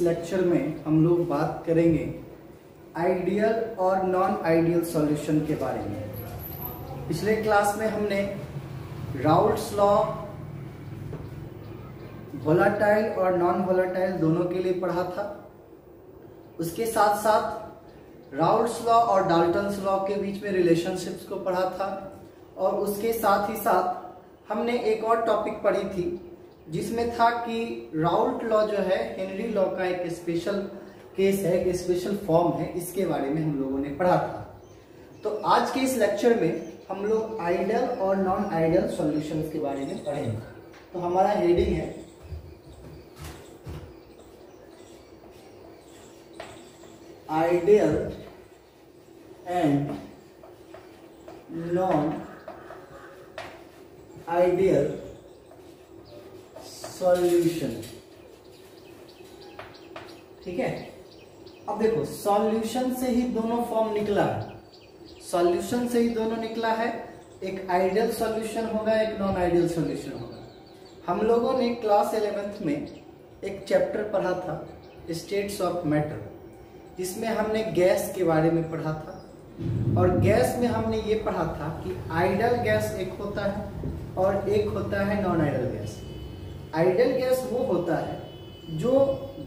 इस लेक्चर में हम लोग बात करेंगे आइडियल और नॉन आइडियल सॉल्यूशन के बारे में। पिछले क्लास में हमने राउल्ट्स लॉ वोलाटाइल और नॉन वोलाटाइल दोनों के लिए पढ़ा था। उसके साथ साथ राउल्ट्स लॉ और डाल्टन्स लॉ के बीच में रिलेशनशिप्स को पढ़ा था, और उसके साथ ही साथ हमने एक और टॉपिक पढ़ी थी जिसमें था कि राउल्ट लॉ जो है हेनरी लॉ का एक स्पेशल केस है, एक स्पेशल फॉर्म है, इसके बारे में हम लोगों ने पढ़ा था। तो आज के इस लेक्चर में हम लोग आइडियल और नॉन आइडियल सॉल्यूशंस के बारे में पढ़ेंगे। तो हमारा हेडिंग है ideal and non ideal solution. ठीक है, अब देखो सॉल्यूशन से ही दोनों फॉर्म निकला है, सॉल्यूशन से ही दोनों निकला है। एक आइडियल सॉल्यूशन होगा, एक नॉन आइडियल सॉल्यूशन होगा। हम लोगों ने क्लास 11th में एक चैप्टर पढ़ा था स्टेट्स ऑफ मैटर, जिसमें हमने गैस के बारे में पढ़ा था, और गैस में हमने ये पढ़ा था कि आइडियल गैस एक होता है और एक होता है non ideal gas. Ideal gas वो होता है जो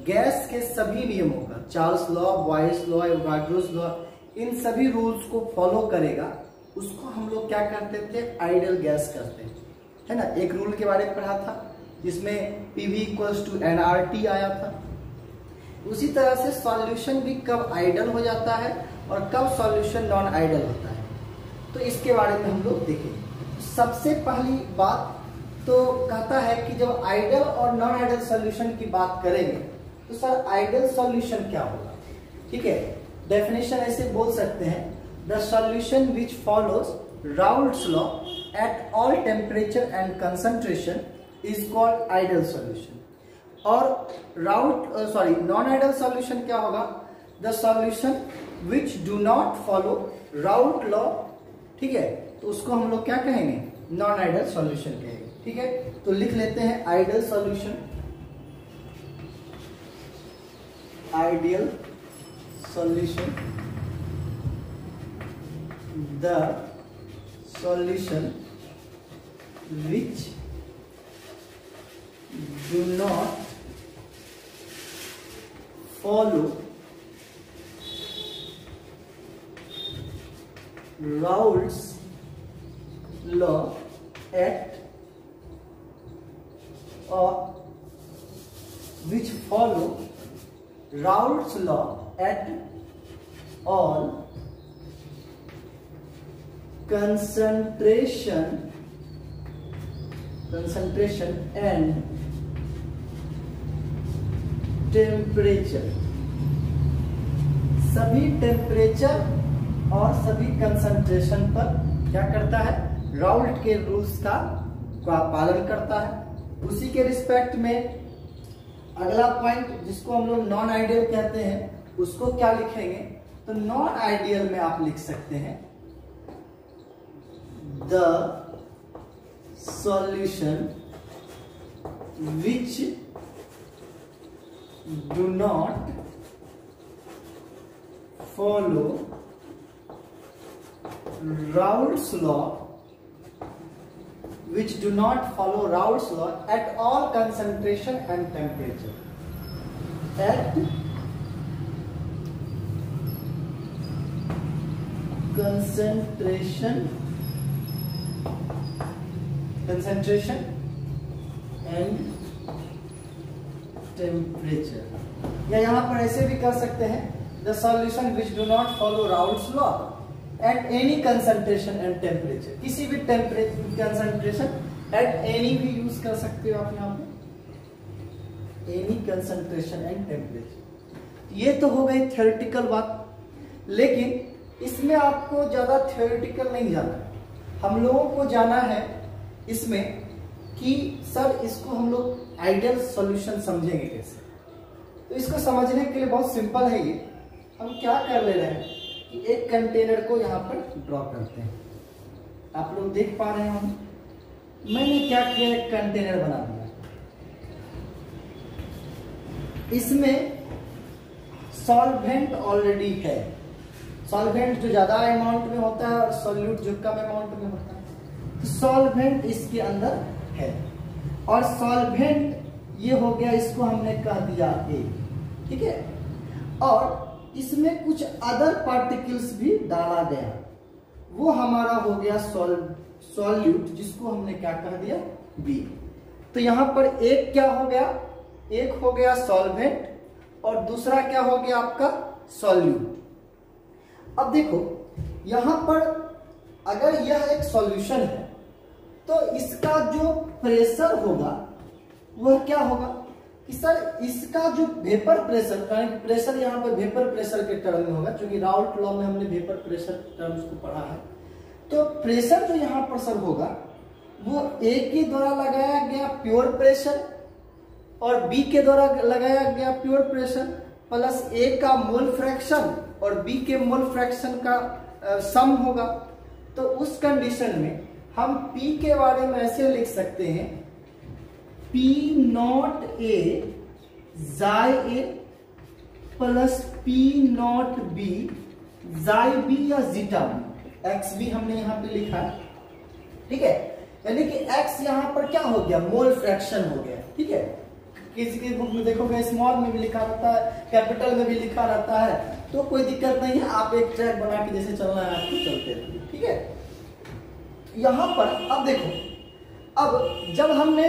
गैस के सभी नियमों का, Charles law, Boyle's law, Avogadro's law, इन सभी रूल्स को फॉलो करेगा। उसको हम लोग क्या करते थे, आइडियल गैस करते हैं, है ना। एक रूल के बारे में पढ़ा था जिसमें PV = nRT आया था। उसी तरह से सॉल्यूशन भी कब आइडियल हो जाता है और कब सॉल्यूशन नॉन आइडियल होता है, तो इसके बारे में हम लोग देखेंगे। सबसे पहली बात तो कहता है कि जब आइडियल और नॉन आइडियल सॉल्यूशन की बात करेंगे तो सर आइडियल सॉल्यूशन क्या होगा। ठीक है, डेफिनेशन ऐसे बोल सकते हैं, the solution which follows Raoult's law at all temperature and concentration is called ideal solution. और नॉन आइडियल सॉल्यूशन क्या होगा, the solution which do not follow Raoult law. ठीक है, तो उसको हम लोग क्या कहेंगे, नॉन आइडियल सॉल्यूशन कहेंगे। ठीक है, तो लिख लेते हैं ideal solution. Ideal solution, the solution which do not follow Raoult's law at or which follow Raoult's law at all concentration and temperature. सभी टेम्परेचर और सभी कंसंट्रेशन पर क्या करता है, राउल्ट के रूल्स का पालन करता है। उसी के रिस्पेक्ट में अगला पॉइंट जिसको हम लोग नॉन आइडियल कहते हैं, उसको क्या लिखेंगे, तो नॉन आइडियल में आप लिख सकते हैं the solution which do not follow Raoult's law, which do not follow Raoult's law at all concentration and temperature. At concentration and temperature, या यहां पर ऐसे भी कर सकते हैं, the solution which do not follow Raoult's law at any concentration and temperature. किसी भी टेम्परेचर, कंसंट्रेशन, एट एनी भी यूज कर सकते हो आप यहां पे, एनी कंसंट्रेशन एंड टेम्परेचर। ये तो हो गई थ्योरेटिकल बात, लेकिन इसमें आपको ज्यादा थ्योरेटिकल नहीं जाना है। हम लोगों को जाना है इसमें कि सर इसको हम लोग आइडियल सॉल्यूशन समझेंगे कैसे। तो इसको समझने के लिए बहुत सिंपल है ये। हम क्या कर ले रहे हैं कि एक कंटेनर को यहाँ पर ड्रॉ करते हैं। आप लोग देख पा रहे होंगे मैंने क्या किया, एक कंटेनर बना दिया। इसमें सॉल्वेंट ऑलरेडी है। सॉल्वेंट जो ज्यादा अमाउंट में होता है और सॉल्यूट जो कम अमाउंट में होता है, तो सॉल्वेंट इसके अंदर है। और सॉल्वेंट ये हो गया, इसको हमने कह दिया ए, ठीक है। और इसमें कुछ अदर पार्टिकल्स भी डाला गया, वो हमारा हो गया सॉल्यूट, जिसको हमने क्या कह दिया, बी। तो यहां पर एक क्या हो गया, एक हो गया सॉल्वेंट और दूसरा क्या हो गया आपका सॉल्यूट। अब देखो यहां पर अगर यह एक सॉल्यूशन है तो इसका जो प्रेशर होगा वह क्या होगा कि सर इसका जो वेपर प्रेशर, कारण प्रेशर यहाँ पर वेपर प्रेशर के टर्म में होगा, क्योंकि राउल्ट लॉ में हमने वेपर प्रेशर टर्म्स को पढ़ा है। तो प्रेशर जो यहाँ पर सर होगा वो ए के द्वारा लगाया गया प्योर प्रेशर और बी के द्वारा लगाया गया प्योर प्रेशर प्लस ए का मोल फ्रैक्शन और बी के मोल फ्रैक्शन का सम होगा। तो उस कंडीशन में हम P के बारे में ऐसे लिख सकते हैं, P नॉट ए जाई ए प्लस P नॉट बी जाई बी या जीटा बी। एक्स भी हमने यहां पे लिखा है, ठीक है। यानी कि x यहां पर क्या हो गया, मोल फ्रैक्शन हो गया, ठीक है। किसी की बुक में देखोगे स्मॉल में भी लिखा रहता है, कैपिटल में भी लिखा रहता है, तो कोई दिक्कत नहीं है, आप एक ट्रैक बना के जैसे चलना है आपको चलते रहिए, ठीक है। यहां पर अब देखो, अब जब हमने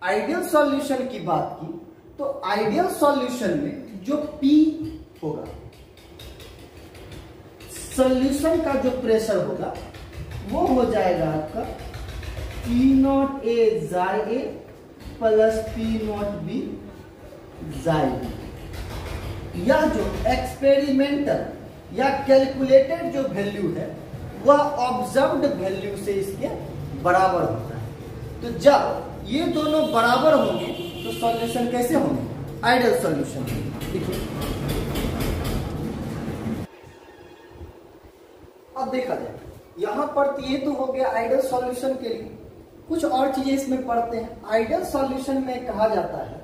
आइडियल सॉल्यूशन की बात की तो आइडियल सॉल्यूशन में जो P होगा, सॉल्यूशन का जो प्रेशर होगा वो हो जाएगा आपका P नॉट ए जाई ए प्लस P नॉट बी जाई बी। यह जो एक्सपेरिमेंटल या कैलकुलेटेड जो वैल्यू है वह ऑब्जर्व्ड वैल्यू से इसके बराबर होता है। तो जब ये दोनों बराबर होंगे तो सॉल्यूशन कैसे होंगे, आइडियल सॉल्यूशन। देखिए अब देखा जाए यहां पर ये तो हो गया आइडियल सॉल्यूशन के लिए। कुछ और चीजें इसमें पढ़ते हैं। आइडियल सॉल्यूशन में कहा जाता है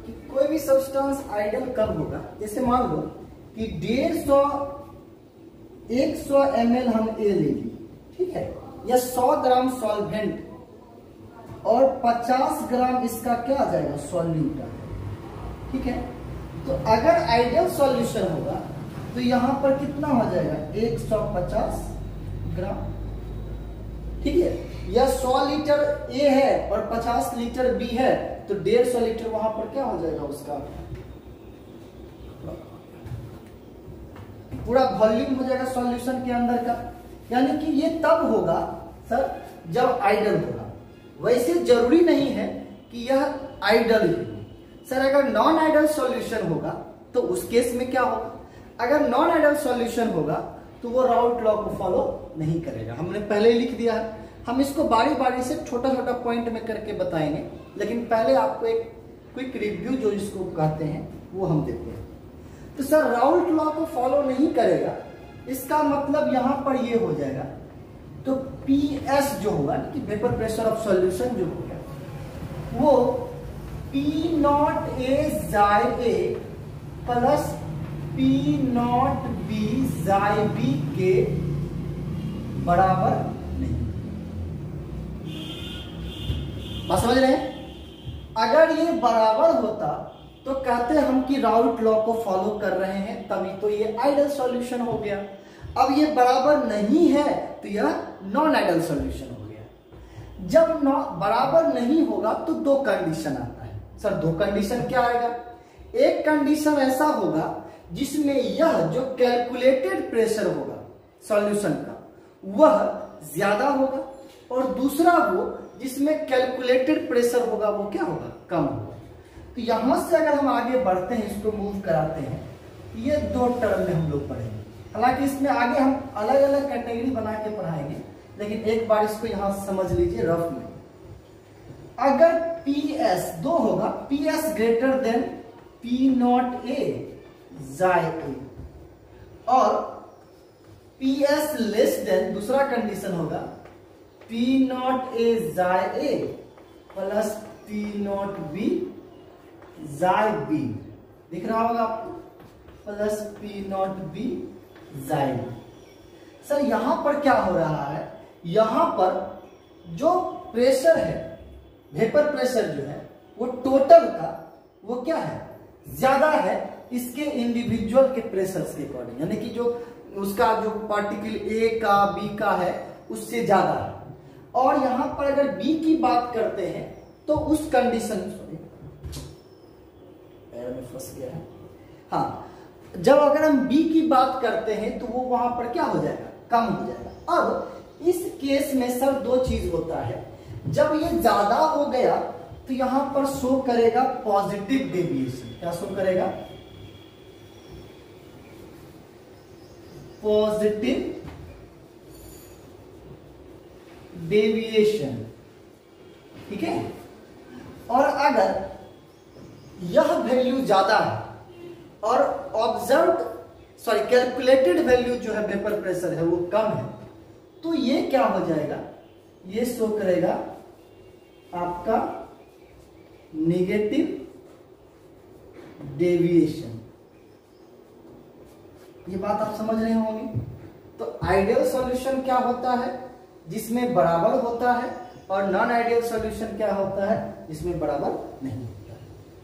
कि कोई भी सब्सटेंस आइडियल कब होगा, जैसे मान लो कि 100 ml हम ए ले ली, ठीक है, या 100 ग्राम सॉल्वेंट और 50 ग्राम इसका क्या आ जाएगा, सॉल्यूट, ठीक है। तो अगर आइडियल सॉल्यूशन होगा तो यहां पर कितना हो जाएगा, 150 ग्राम, ठीक है। या 100 लीटर ए है और 50 लीटर बी है, तो 150 लीटर वहां पर क्या हो जाएगा, उसका पूरा वॉल्यूम हो जाएगा सॉल्यूशन के अंदर का। यानी कि ये तब होगा सर जब आइडियल होगा। वैसे जरूरी नहीं है कि यह आइडियल ही सर। अगर नॉन आइडियल सॉल्यूशन होगा तो उस केस में क्या होगा, अगर नॉन आइडियल सॉल्यूशन होगा तो वो राउल्ट लॉ को फॉलो नहीं करेगा। हमने पहले ही लिख दिया है, हम इसको बारी बारी से छोटा छोटा पॉइंट में करके बताएंगे, लेकिन पहले आपको एक क्विक रिव्यू जो इसको कहते हैं वो हम देते हैं। तो सर राउल्ट लॉ को फॉलो नहीं करेगा, इसका मतलब यहां पर ये हो जाएगा, तो PS जो होगा कि वेपर प्रेशर ऑफ सॉल्यूशन जो होगा वो P नॉट ए जाई ए प्लस P नॉट बी जाई बी के बराबर नहीं। बात समझ रहे हैं? अगर ये बराबर होता तो कहते हम कि राउल्ट लॉ को फॉलो कर रहे हैं, तभी तो ये आइडियल सॉल्यूशन हो गया। अब ये बराबर नहीं है तो यह नॉन आइडियल सॉल्यूशन हो गया। जब बराबर नहीं होगा तो दो कंडीशन आता है। सर दो कंडीशन क्या आएगा, एक कंडीशन ऐसा होगा जिसमें यह जो कैलकुलेटेड प्रेशर होगा सॉल्यूशन का वह ज्यादा होगा, और दूसरा वो जिसमें कैलकुलेटेड प्रेशर होगा वो क्या होगा, कम होगा। तो यहां से अगर हम आगे बढ़ते हैं, इसको मूव कराते हैं, ये दो टर्म में हम लोग पढ़ेंगे। हालांकि इसमें आगे हम अलग अलग कैटेगरी बना के पढ़ाएंगे, लेकिन एक बार इसको यहां समझ लीजिए रफ में। अगर PS दो होगा, PS greater than P not a जाई ए, और PS लेस देन दूसरा कंडीशन होगा P नॉट ए जाई ए प्लस P नॉट बी जाई बी। दिख रहा होगा आपको, प्लस पी नॉट बी जाई। सर यहां पर क्या हो रहा है, यहां पर जो प्रेशर है, वेपर प्रेशर जो है वो टोटल का वो क्या है, ज्यादा है इसके इंडिविजुअल के प्रेशर्स के अकॉर्डिंग, यानी कि जो उसका जो पार्टिकल ए का बी का है उससे ज्यादा है। और यहां पर अगर बी की बात करते हैं तो उस कंडीशन, सॉरी पैर में फंस गया है, हाँ, जब अगर हम बी की बात करते हैं तो वो वहां पर क्या हो जाएगा, कम हो जाएगा। अब इस केस में सर दो चीज होता है, जब ये ज्यादा हो गया तो यहां पर शो करेगा पॉजिटिव डेविएशन। क्या शो करेगा, पॉजिटिव डेविएशन, ठीक है। और अगर यह वैल्यू ज्यादा है और ऑब्जर्व्ड सॉरी कैलकुलेटेड वैल्यू जो है वेपर प्रेशर है वो कम है, तो ये क्या हो जाएगा, ये शो करेगा आपका नेगेटिव डेविएशन। ये बात आप समझ रहे होंगे। तो आइडियल सॉल्यूशन क्या होता है, जिसमें बराबर होता है, और नॉन आइडियल सॉल्यूशन क्या होता है, जिसमें बराबर नहीं होता है।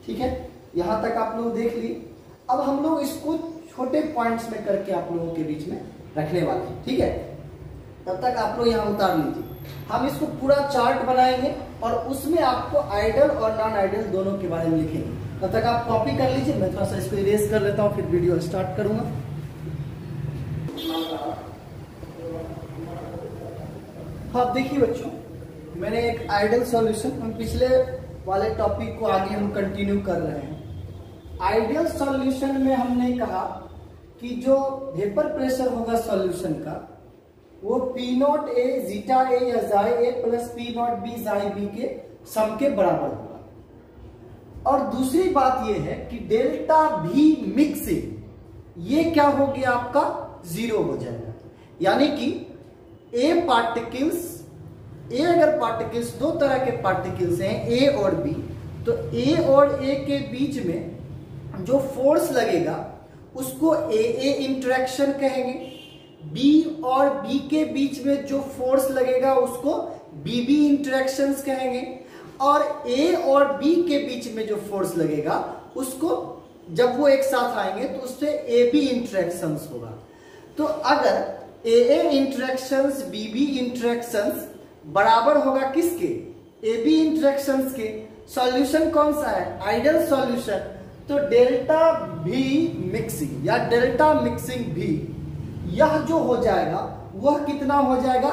ठीक है, यहां तक आप लोग देख लिए। अब हम लोग इसको छोटे पॉइंट्स में करके आप लोगों के बीच में रखने वाले हैं। ठीक है, तब तक आप लोग यहाँ उतार लीजिए। हम इसको पूरा चार्ट बनाएंगे और उसमें आपको आइडियल और नॉन आइडियल दोनों के बारे में लिखेंगे। तब तक आप कॉपी कर लीजिए, मैं थोड़ा सा इसको इरेज कर लेता हूँ, फिर वीडियो स्टार्ट करूंगा। हाँ देखिए बच्चों, मैंने एक आइडियल सॉल्यूशन, हम पिछले वाले टॉपिक को आगे हम कंटिन्यू कर रहे हैं। आइडियल सॉल्यूशन में हमने कहा कि जो वेपर प्रेशर होगा सॉल्यूशन का वो पी नॉट ए जीटा ए या जाई ए प्लस पी नॉट बी जाई बी के सम के बराबर होगा। और दूसरी बात यह है कि डेल्टा भी मिक्सिंग ये क्या हो गया, आपका जीरो हो जाएगा। यानी कि ए पार्टिकल्स, ए अगर पार्टिकल्स, दो तरह के पार्टिकल्स हैं ए और बी, तो ए और ए के बीच में जो फोर्स लगेगा उसको ए इंटरेक्शन कहेंगे। बी और बी के बीच में जो फोर्स लगेगा उसको बी इंटरेक्शंस कहेंगे। और ए और बी के बीच में जो फोर्स लगेगा उसको जब वो एक साथ आएंगे तो उससे ए बी इंटरेक्शंस होगा। तो अगर ए इंटरेक्शंस बी इंटरेक्शंस बराबर होगा किसके, ए बी इंटरेक्शंस के, सॉल्यूशन कौन सा है, आइडियल सॉल्यूशन, तो डेल्टा भी मिक्सिंग या डेल्टा मिक्सिंग भी यह जो हो जाएगा वह कितना हो जाएगा,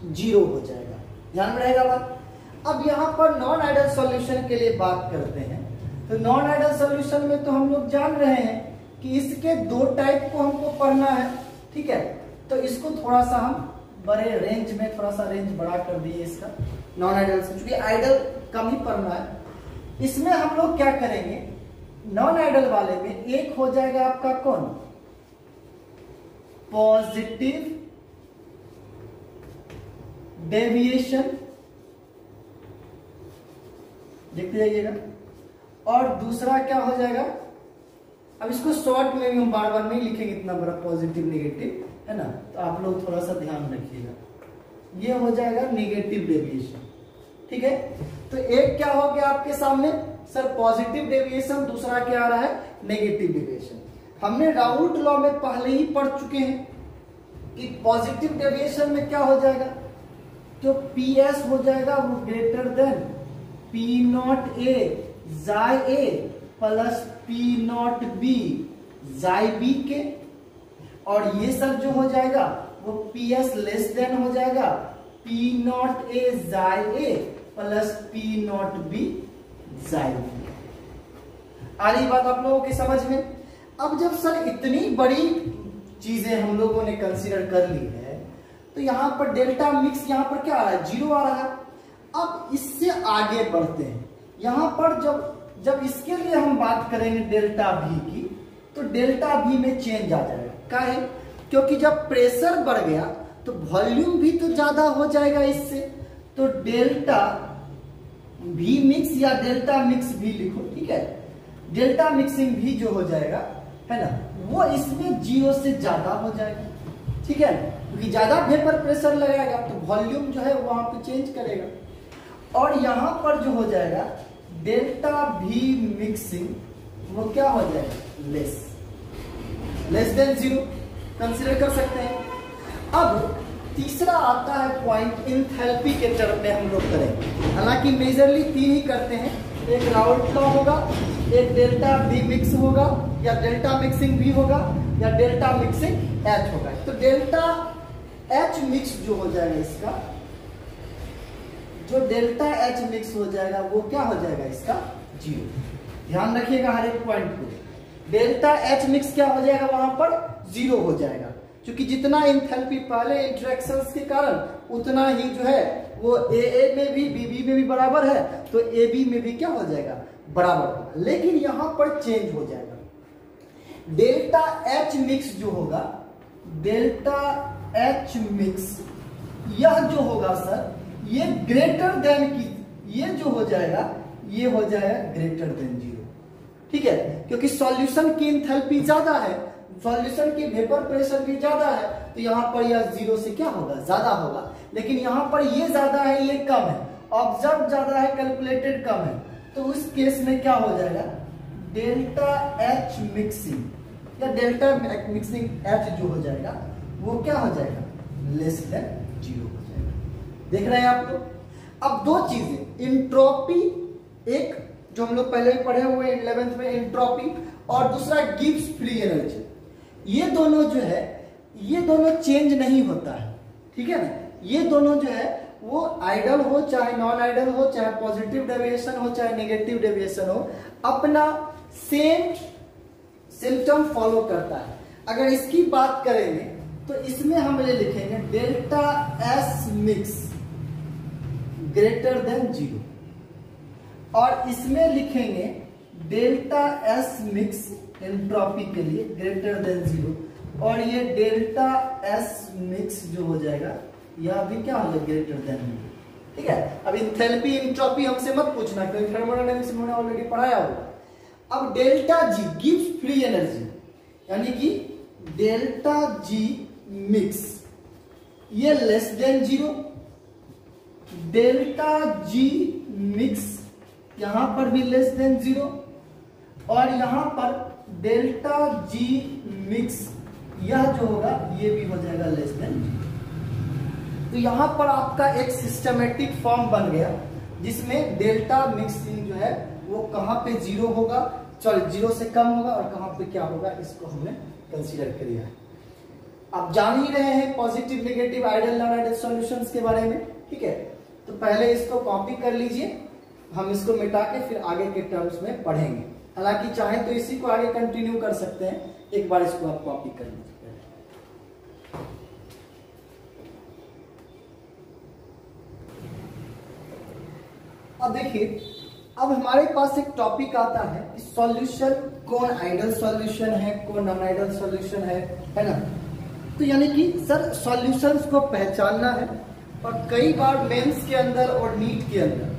जीरो हो जाएगा। ध्यान में रहेगा बात। अब यहां पर नॉन आइडियल सॉल्यूशन के लिए बात करते हैं, तो नॉन आइडियल सॉल्यूशन में तो हम लोग जान रहे हैं कि इसके दो टाइप को हमको पढ़ना है। ठीक है, तो इसको थोड़ा सा हम बड़े रेंज में, थोड़ा सा रेंज बड़ा कर दिए इसका नॉन आइडियल से, क्योंकि आइडियल कम ही पढ़ना है। इसमें हम लोग क्या करेंगे, नॉन आइडियल वाले में एक हो जाएगा आपका कौन, पॉजिटिव डेविएशन, देखते जाइएगा। और दूसरा क्या हो जाएगा, अब इसको शॉर्ट में भी हम बार बार नहीं लिखेंगे, इतना बड़ा पॉजिटिव नेगेटिव है ना, तो आप लोग थोड़ा सा ध्यान रखिएगा। ये हो जाएगा नेगेटिव डेविएशन। ठीक है, तो एक क्या हो गया आपके सामने सर, पॉजिटिव डेविएशन, दूसरा क्या आ रहा है, नेगेटिव डेविएशन। हमने राउल्ट लॉ में पहले ही पढ़ चुके हैं कि पॉजिटिव डेविएशन में क्या हो जाएगा, तो पीएस हो जाएगा वो greater than P not a जाई ए प्लस पी नॉट बी जाई बी के। और ये सर जो हो जाएगा वो पीएस लेस देन हो जाएगा पी नॉट ए जाई ए प्लस पी नॉट बी जाई बी। आ रही बात आप लोगों की समझ में। अब जब सर इतनी बड़ी चीजें हम लोगों ने कंसीडर कर ली है, तो यहां पर डेल्टा मिक्स यहां पर क्या आ रहा है, जीरो आ रहा है। अब इससे आगे बढ़ते हैं, यहां पर जब इसके लिए हम बात करेंगे डेल्टा भी की, तो डेल्टा भी में चेंज आ जाएगा। क्या है, क्योंकि जब प्रेशर बढ़ गया तो वॉल्यूम भी तो ज्यादा हो जाएगा इससे, तो डेल्टा भी मिक्स या डेल्टा मिक्स भी लिखो। ठीक है, डेल्टा मिक्सिंग भी जो हो जाएगा है ना, वो इसमें 0 से ज्यादा हो जाएगा, ठीक है, क्योंकि ज्यादा वेपर प्रेशर लगाएगा तो वॉल्यूम जो है वहां पे चेंज करेगा। और यहां पर जो हो जाएगा डेल्टा V मिक्सिंग, वो क्या हो जाएगा, लेस देन 0 कंसीडर कर सकते हैं। अब तीसरा आता है पॉइंट इंथैल्पी के टर्म में हम लोग करेंगे, हालांकि मेजरली 3 ही करते हैं, एक राउल्ट लॉ होगा, एक डेल्टा V मिक्स होगा, या डेल्टा मिक्सिंग V होगा, या डेल्टा मिक्सिंग H होगा। तो डेल्टा H मिक्स जो हो जाएगा इसका, जो डेल्टा H मिक्स हो जाएगा वो क्या हो जाएगा इसका 0। ध्यान रखिएगा हर एक पॉइंट को, डेल्टा H मिक्स क्या हो जाएगा वहां पर 0 हो जाएगा, क्योंकि जितना इंथैल्पी पहले इंटरेक्शंस के कारण उतना ही जो है वो AA में भी BB में भी बराबर है, तो AB में भी क्या हो जाएगा बराबर होगा। लेकिन यहां पर चेंज हो जाएगा, डेल्टा H मिक्स जो होगा, डेल्टा H मिक्स यह जो होगा सर, ये ग्रेटर देन की, ये जो हो जाएगा ये हो जाएगा ग्रेटर देन 0, ठीक है, क्योंकि सॉल्यूशन की इंथैल्पी ज्यादा है, सॉल्यूशन की वेपर प्रेशर भी ज्यादा है, तो यहाँ पर यह 0 से क्या होगा ज्यादा होगा। लेकिन यहाँ पर ये ज्यादा है ये कम है, ऑब्जर्व ज्यादा है कैलकुलेटेड कम है, तो उस केस में क्या हो जाएगा डेल्टा H मिक्सिंग या डेल्टा मिक्सिंग H जो हो जाएगा वो क्या हो जाएगा लेस देन 0 हो जाएगा। देख रहे हैं आप लोग। अब दो चीजें, इंट्रोपी एक जो हम लोग पहले ही पढ़े हुए 11th में इंट्रोपी, और दूसरा गिब्स फ्री एनर्जी, ये दोनों जो है ये दोनों चेंज नहीं होता है, ठीक है ना, ये दोनों जो है वो आइडल हो चाहे नॉन आइडल हो, चाहे पॉजिटिव डेविएशन हो चाहे नेगेटिव डेविएशन हो, अपना सेम सिम्टम फॉलो करता है। अगर इसकी बात करेंगे तो इसमें हम ये लिखेंगे delta S mix greater than 0, और इसमें लिखेंगे डेल्टा S मिक्स एंट्रोपी के लिए ग्रेटर देन 0, और ये डेल्टा S मिक्स जो हो जाएगा यह भी क्या हो जाएगा ग्रेटर देन 0, ठीक है। अब इंथैल्पी इंट्रोपी हमसे मत पूछना क्योंकि थर्मोडायनामिक्स में ऑलरेडी पढ़ाया होगा। अब delta G gives free energy, यानी कि डेल्टा G मिक्स ये less than 0, delta G mix यहां पर भी लेस देन 0, और यहां पर डेल्टा G मिक्स यह जो होगा ये भी हो जाएगा लेस देन 0। तो यहां पर आपका एक सिस्टमेटिक फॉर्म बन गया जिसमें डेल्टा मिक्सिंग जो है वो कहां पे 0 होगा, सॉरी 0 से कम होगा, और कहां पे क्या होगा इसको हमने कंसीडर किया है। आप जान ही रहे हैं positive negative ideal non ideal solutions के बारे में, ठीक है। तो पहले इसको कॉपी कर लीजिए, हम इसको मिटा के फिर आगे के टर्म्स में पढ़ेंगे। हालांकि चाहे तो इसी को आगे कंटिन्यू कर सकते हैं, एक बार इसको आप कॉपी कर लीजिए। अब देखिए, अब हमारे पास एक टॉपिक आता है कि सॉल्यूशन कौन आइडियल सॉल्यूशन है कौन नॉन आइडियल सॉल्यूशन है ना। तो यानी कि सर सॉल्यूशंस को पहचानना है, और कई बार मेंस के अंदर और नीट के अंदर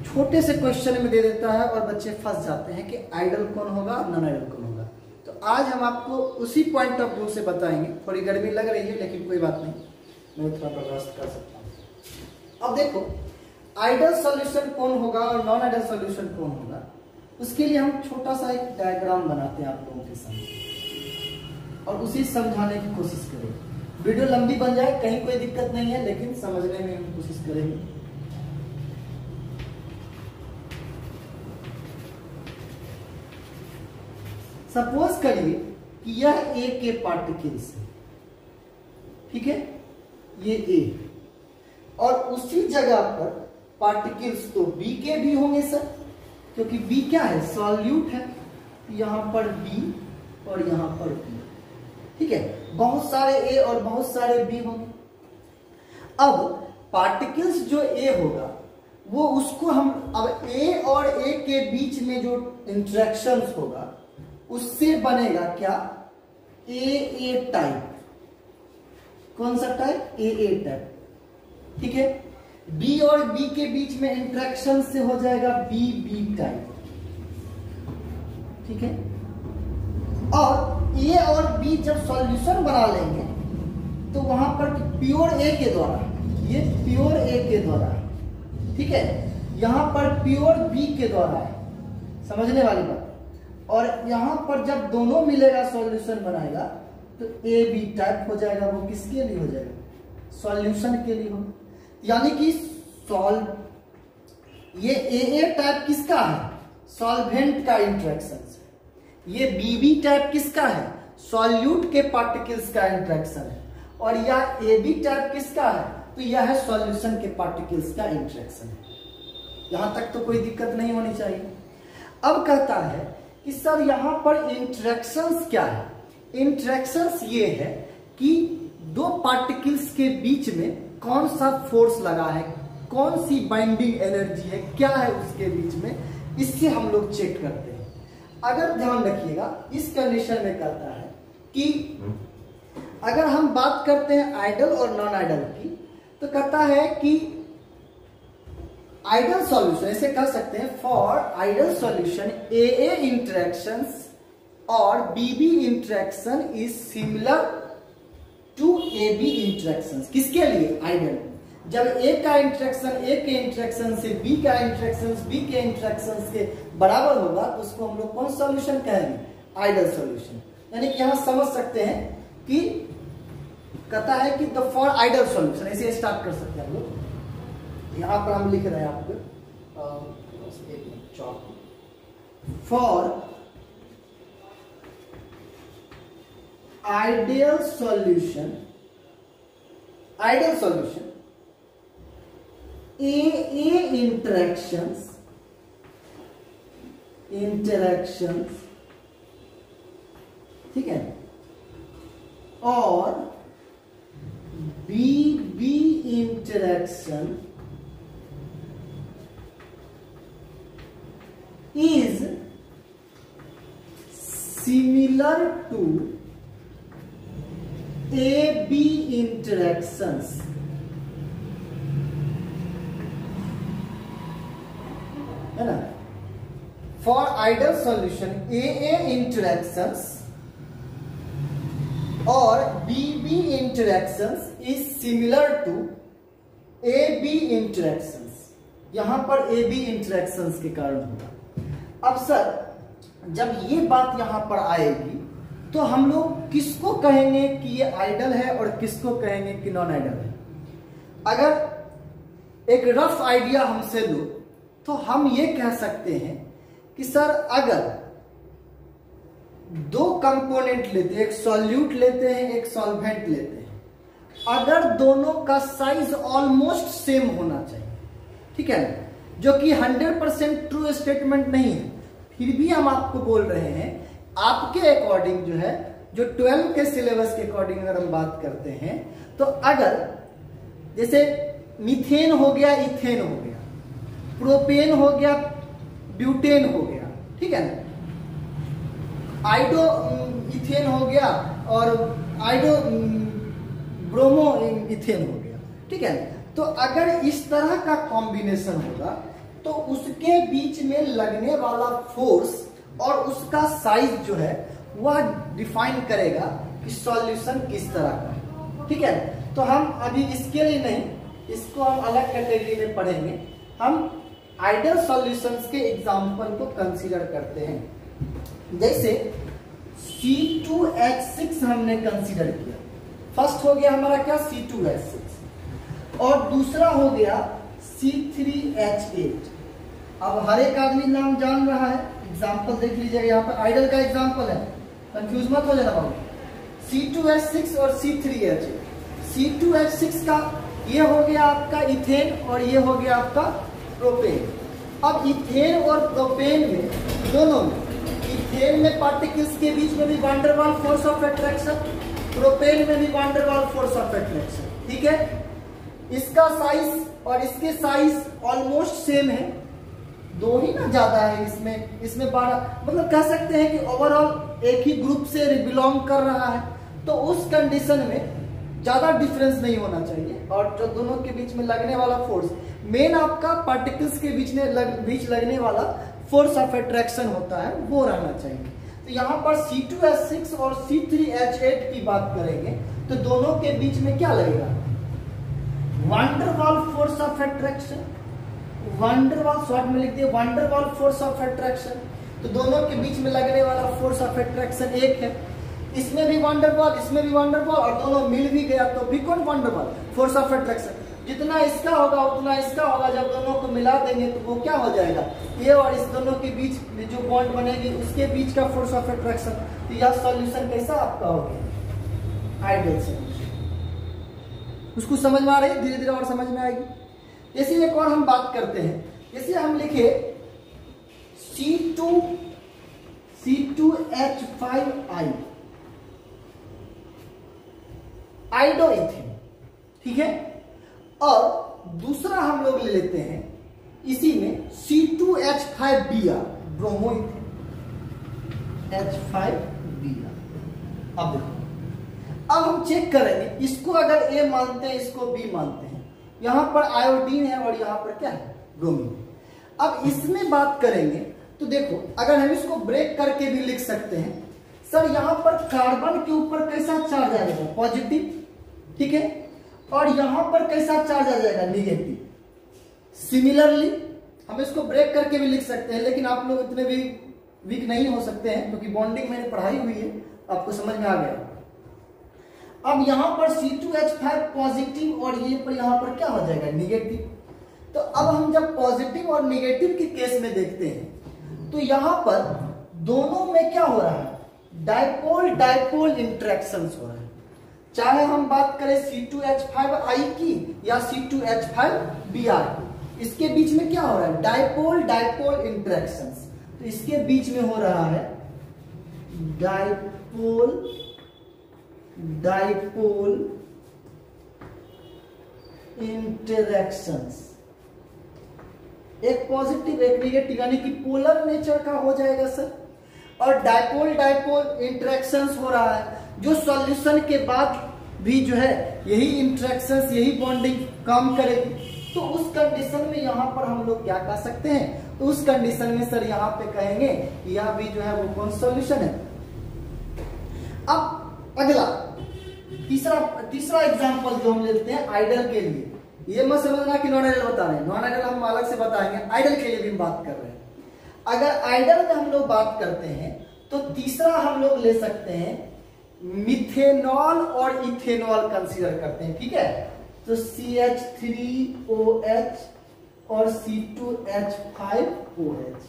छोटे से क्वेश्चन में दे देता है और बच्चे फंस जाते हैं कि आइडियल कौन होगा नॉन आइडियल कौन होगा। तो आज हम आपको उसी पॉइंट ऑफ व्यू से बताएंगे। थोड़ी गर्मी लग रही है लेकिन कोई बात नहीं, मैं थोड़ा बर्दाश्त कर सकता हूँ। अब देखो, आइडियल सॉल्यूशन कौन होगा और नॉन आइडियल सॉल्यूशन कौन होगा, उसके लिए हम छोटा सा एक डायग्राम बनाते हैं आप लोगों के सामने और उसी समझाने की कोशिश करेंगे। वीडियो लंबी बन जाए कहीं कोई दिक्कत नहीं है, लेकिन समझने में हम कोशिश करेंगे। सपोज करिए कि यह ए के पार्टिकल्स है, ठीक है, ये ए, और उसी जगह पर पार्टिकल्स तो बी के भी होंगे सर, क्योंकि बी क्या है सॉल्यूट है, यहां पर बी और यहां पर बी, ठीक है। बहुत सारे ए और बहुत सारे बी होंगे। अब पार्टिकल्स जो ए होगा वो उसको हम अब ए और ए के बीच में जो इंटरेक्शंस होगा उससे बनेगा क्या ए टाइप। कौन सा टाइप ए टाइप, ठीक है। बी और बी के बीच में इंटरेक्शन से हो जाएगा बी टाइप, ठीक है। और ए और बी जब सॉल्यूशन बना लेंगे तो वहां पर प्योर ए के द्वारा, ये प्योर ए के द्वारा, ठीक है, यहां पर प्योर बी के द्वारा है, समझने वाली बात। और यहां पर जब दोनों मिलेगा सॉल्यूशन बनाएगा तो ए बी टाइप हो जाएगा। वो किसके लिए हो जाएगा? सॉल्यूशन के लिए हो। यानी कि ये ए टाइप किसका है? सॉल्वेंट का इंटरेक्शन। ये बी टाइप किसका है? सॉल्यूट के पार्टिकल्स का इंटरेक्शन है। और यह ए बी टाइप किसका है? तो यह है सॉल्यूशन के पार्टिकल्स का इंटरेक्शन है। यहां तक तो कोई दिक्कत नहीं होनी चाहिए। अब कहता है कि सर यहां पर इंटरेक्शंस क्या है? इंटरेक्शंस ये है कि दो पार्टिकल्स के बीच में कौन सा फोर्स लगा है, कौन सी बाइंडिंग एनर्जी है, क्या है उसके बीच में, इससे हम लोग चेक करते हैं। अगर ध्यान रखिएगा इस कंडीशन में कहता है कि अगर हम बात करते हैं आइडल और नॉन आइडल की, तो कहता है कि आइडल सॉल्यूशन, ऐसे कह सकते हैं, for ideal solution A interactions और B interaction is similar to A B interactions. किसके लिए? आइडल। जब ए का इंटरेक्शन ए के इंटरेक्शन से बी का इंटरेक्शन बी के इंटरेक्शन के बराबर होगा तो उसको हम लोग कौन सॉल्यूशन कहेंगे? Ideal solution. यानी कि यहां समझ सकते हैं कि कहता है कि द फॉर आइडल सॉल्यूशन, ऐसे स्टार्ट कर सकते हैं हम लोग। यहां पर हम लिख रहे हैं आपको for ideal solution, ideal solution A interactions ठीक है, और B interaction is similar to A B interactions. है ना? For ideal solution A interactions और B interactions is similar to A B interactions. यहां पर ए बी इंटरेक्शंस के कारण होगा। अब सर जब ये बात यहां पर आएगी तो हम लोग किसको कहेंगे कि ये आइडल है और किसको कहेंगे कि नॉन आइडल है? अगर एक रफ आइडिया हमसे लो तो हम ये कह सकते हैं कि सर अगर दो कंपोनेंट लेते हैं, एक सॉल्यूट लेते हैं, एक सॉल्वेंट लेते हैं, अगर दोनों का साइज ऑलमोस्ट सेम होना चाहिए, ठीक है, जो कि 100% ट्रू स्टेटमेंट नहीं है, फिर भी हम आपको बोल रहे हैं आपके अकॉर्डिंग जो है, जो 12 के सिलेबस के अकॉर्डिंग अगर हम बात करते हैं तो अगर जैसे मीथेन हो गया, इथेन हो गया, प्रोपेन हो गया, ब्यूटेन हो गया, ठीक है ना, आइडो इथेन हो गया और आइडो ब्रोमो इथेन हो गया, ठीक है। तो अगर इस तरह का कॉम्बिनेशन होगा तो उसके बीच में लगने वाला फोर्स और उसका साइज जो है वह डिफाइन करेगा कि सॉल्यूशन किस तरह का है, ठीक है। तो हम अभी इसके लिए नहीं, इसको हम अलग कैटेगरी में पढ़ेंगे। हम आइडियल सॉल्यूशंस के एग्जांपल को कंसीडर करते हैं। जैसे C2H6 हमने कंसीडर किया, फर्स्ट हो गया हमारा क्या, C2H6, और दूसरा हो गया C3H8। अब हर एक आदमी नाम जान रहा है, एग्जांपल देख लीजिएगा, यहाँ पर आइडल का एग्जांपल है, कंफ्यूज मत हो जाना बाबू। C2H6 और C3H8। C2H6 का ये हो गया आपका इथेन और ये हो गया आपका प्रोपेन। अब इथेन और प्रोपेन में दोनों में, इथेन में पार्टिकल्स के बीच में भी वैन डर वाल फोर्स ऑफ अट्रैक्शन, प्रोपेन में भी वैन डर वाल फोर्स ऑफ अट्रैक्शन, ठीक है। इसका साइज और इसके साइज ऑलमोस्ट सेम है, दो ही ना ज्यादा है, इसमें 12, मतलब कह सकते हैं कि ओवरऑल एक ही ग्रुप से बिलोंग कर रहा है। तो उस कंडीशन में ज्यादा डिफरेंस नहीं होना चाहिए, और जो दोनों के बीच में लगने वाला फोर्स, मेन आपका पार्टिकल्स के बीच लगने वाला फोर्स ऑफ अट्रैक्शन होता है, वो रहना चाहिए। तो यहाँ पर C2H6 और C3H8 की बात करेंगे तो दोनों के बीच में क्या लगेगा, van der Waals force of attraction, van der Waals short में लिख दिए van der Waals force of attraction. तो दोनों के बीच में लगने वाला फोर्स ऑफ अट्रैक्शन एक है, इसमें भी वान डेर वाल्स इसमें भी वान डेर वाल्स, और दोनों मिल भी गया तो भी कौन van der Waals force of attraction. जितना इसका होगा उतना इसका होगा, जब दोनों को मिला देंगे तो वो क्या हो जाएगा, ये और इस दोनों के बीच जो बॉन्ड बनेगी उसके बीच का फोर्स ऑफ अट्रैक्शन। तो यह सॉल्यूशन कैसा आपका हो गया, आइडियल सॉल्यूशन। उसको समझ में आ रही है, धीरे धीरे और समझ में आएगी। जैसे एक और हम बात करते हैं, जैसे हम लिखे C2H5I आइडोइथेन, ठीक है। और दूसरा हम लोग ले लेते हैं इसी में C2H5Br ब्रोमोइथेन H5Br। अब देखो, अब हम चेक करेंगे इसको, अगर A मानते हैं इसको B मानते हैं, यहां पर आयोडीन है और यहां पर क्या है, ब्रोमीन। अब इसमें बात करेंगे तो देखो, अगर हम इसको ब्रेक करके भी लिख सकते हैं, सर यहां पर कार्बन के ऊपर कैसा चार्ज आ जाएगा, पॉजिटिव, ठीक है, और यहां पर कैसा चार्ज आ जाएगा, निगेटिव। सिमिलरली हम इसको ब्रेक करके भी लिख सकते हैं, लेकिन आप लोग इतने भी वीक नहीं हो सकते हैं क्योंकि बॉन्डिंग मैंने पढ़ाई हुई है, आपको समझ में आ गया। अब यहां पर C2H5 पॉजिटिव और ये पर यहां पर क्या हो जाएगा, निगेटिव। तो अब हम जब पॉजिटिव और निगेटिव के केस में देखते हैं तो यहां पर दोनों में क्या हो रहा है, डाइपोल डाइपोल इंटरेक्शंस हो रहा है। चाहे हम बात करें C2H5I की या C2H5Br की, इसके बीच में क्या हो रहा है, डाइपोल डाइपोल इंटरेक्शंस। तो इसके बीच में हो रहा है डाइपोल डाइपोल इंटरेक्शंस, एक पॉजिटिव एक नेगेटिव, यानी कि पोलर नेचर का हो जाएगा सर। और डाइपोल डाइपोल इंटरेक्शंस हो रहा है, जो सॉल्यूशन के बाद भी जो है यही इंटरेक्शंस यही बॉन्डिंग काम करेगी। तो उस कंडीशन में यहां पर हम लोग क्या कह सकते हैं, तो उस कंडीशन में सर यहां पे कहेंगे यह भी जो है वो कौन सॉल्यूशन है। अब अगला तीसरा एग्जांपल जो हम लेते हैं आइडल के लिए, ये मत समझना कि नॉन आइडल बता रहे हैं, नॉन आइडल हम अलग से बताएंगे, आइडल के लिए भी हम बात कर रहे हैं। अगर आइडल में हम लोग बात करते हैं तो तीसरा हम लोग ले सकते हैं मिथेनॉल और इथेनॉल कंसीडर करते हैं, ठीक है। तो CH3OH और C2H5OH,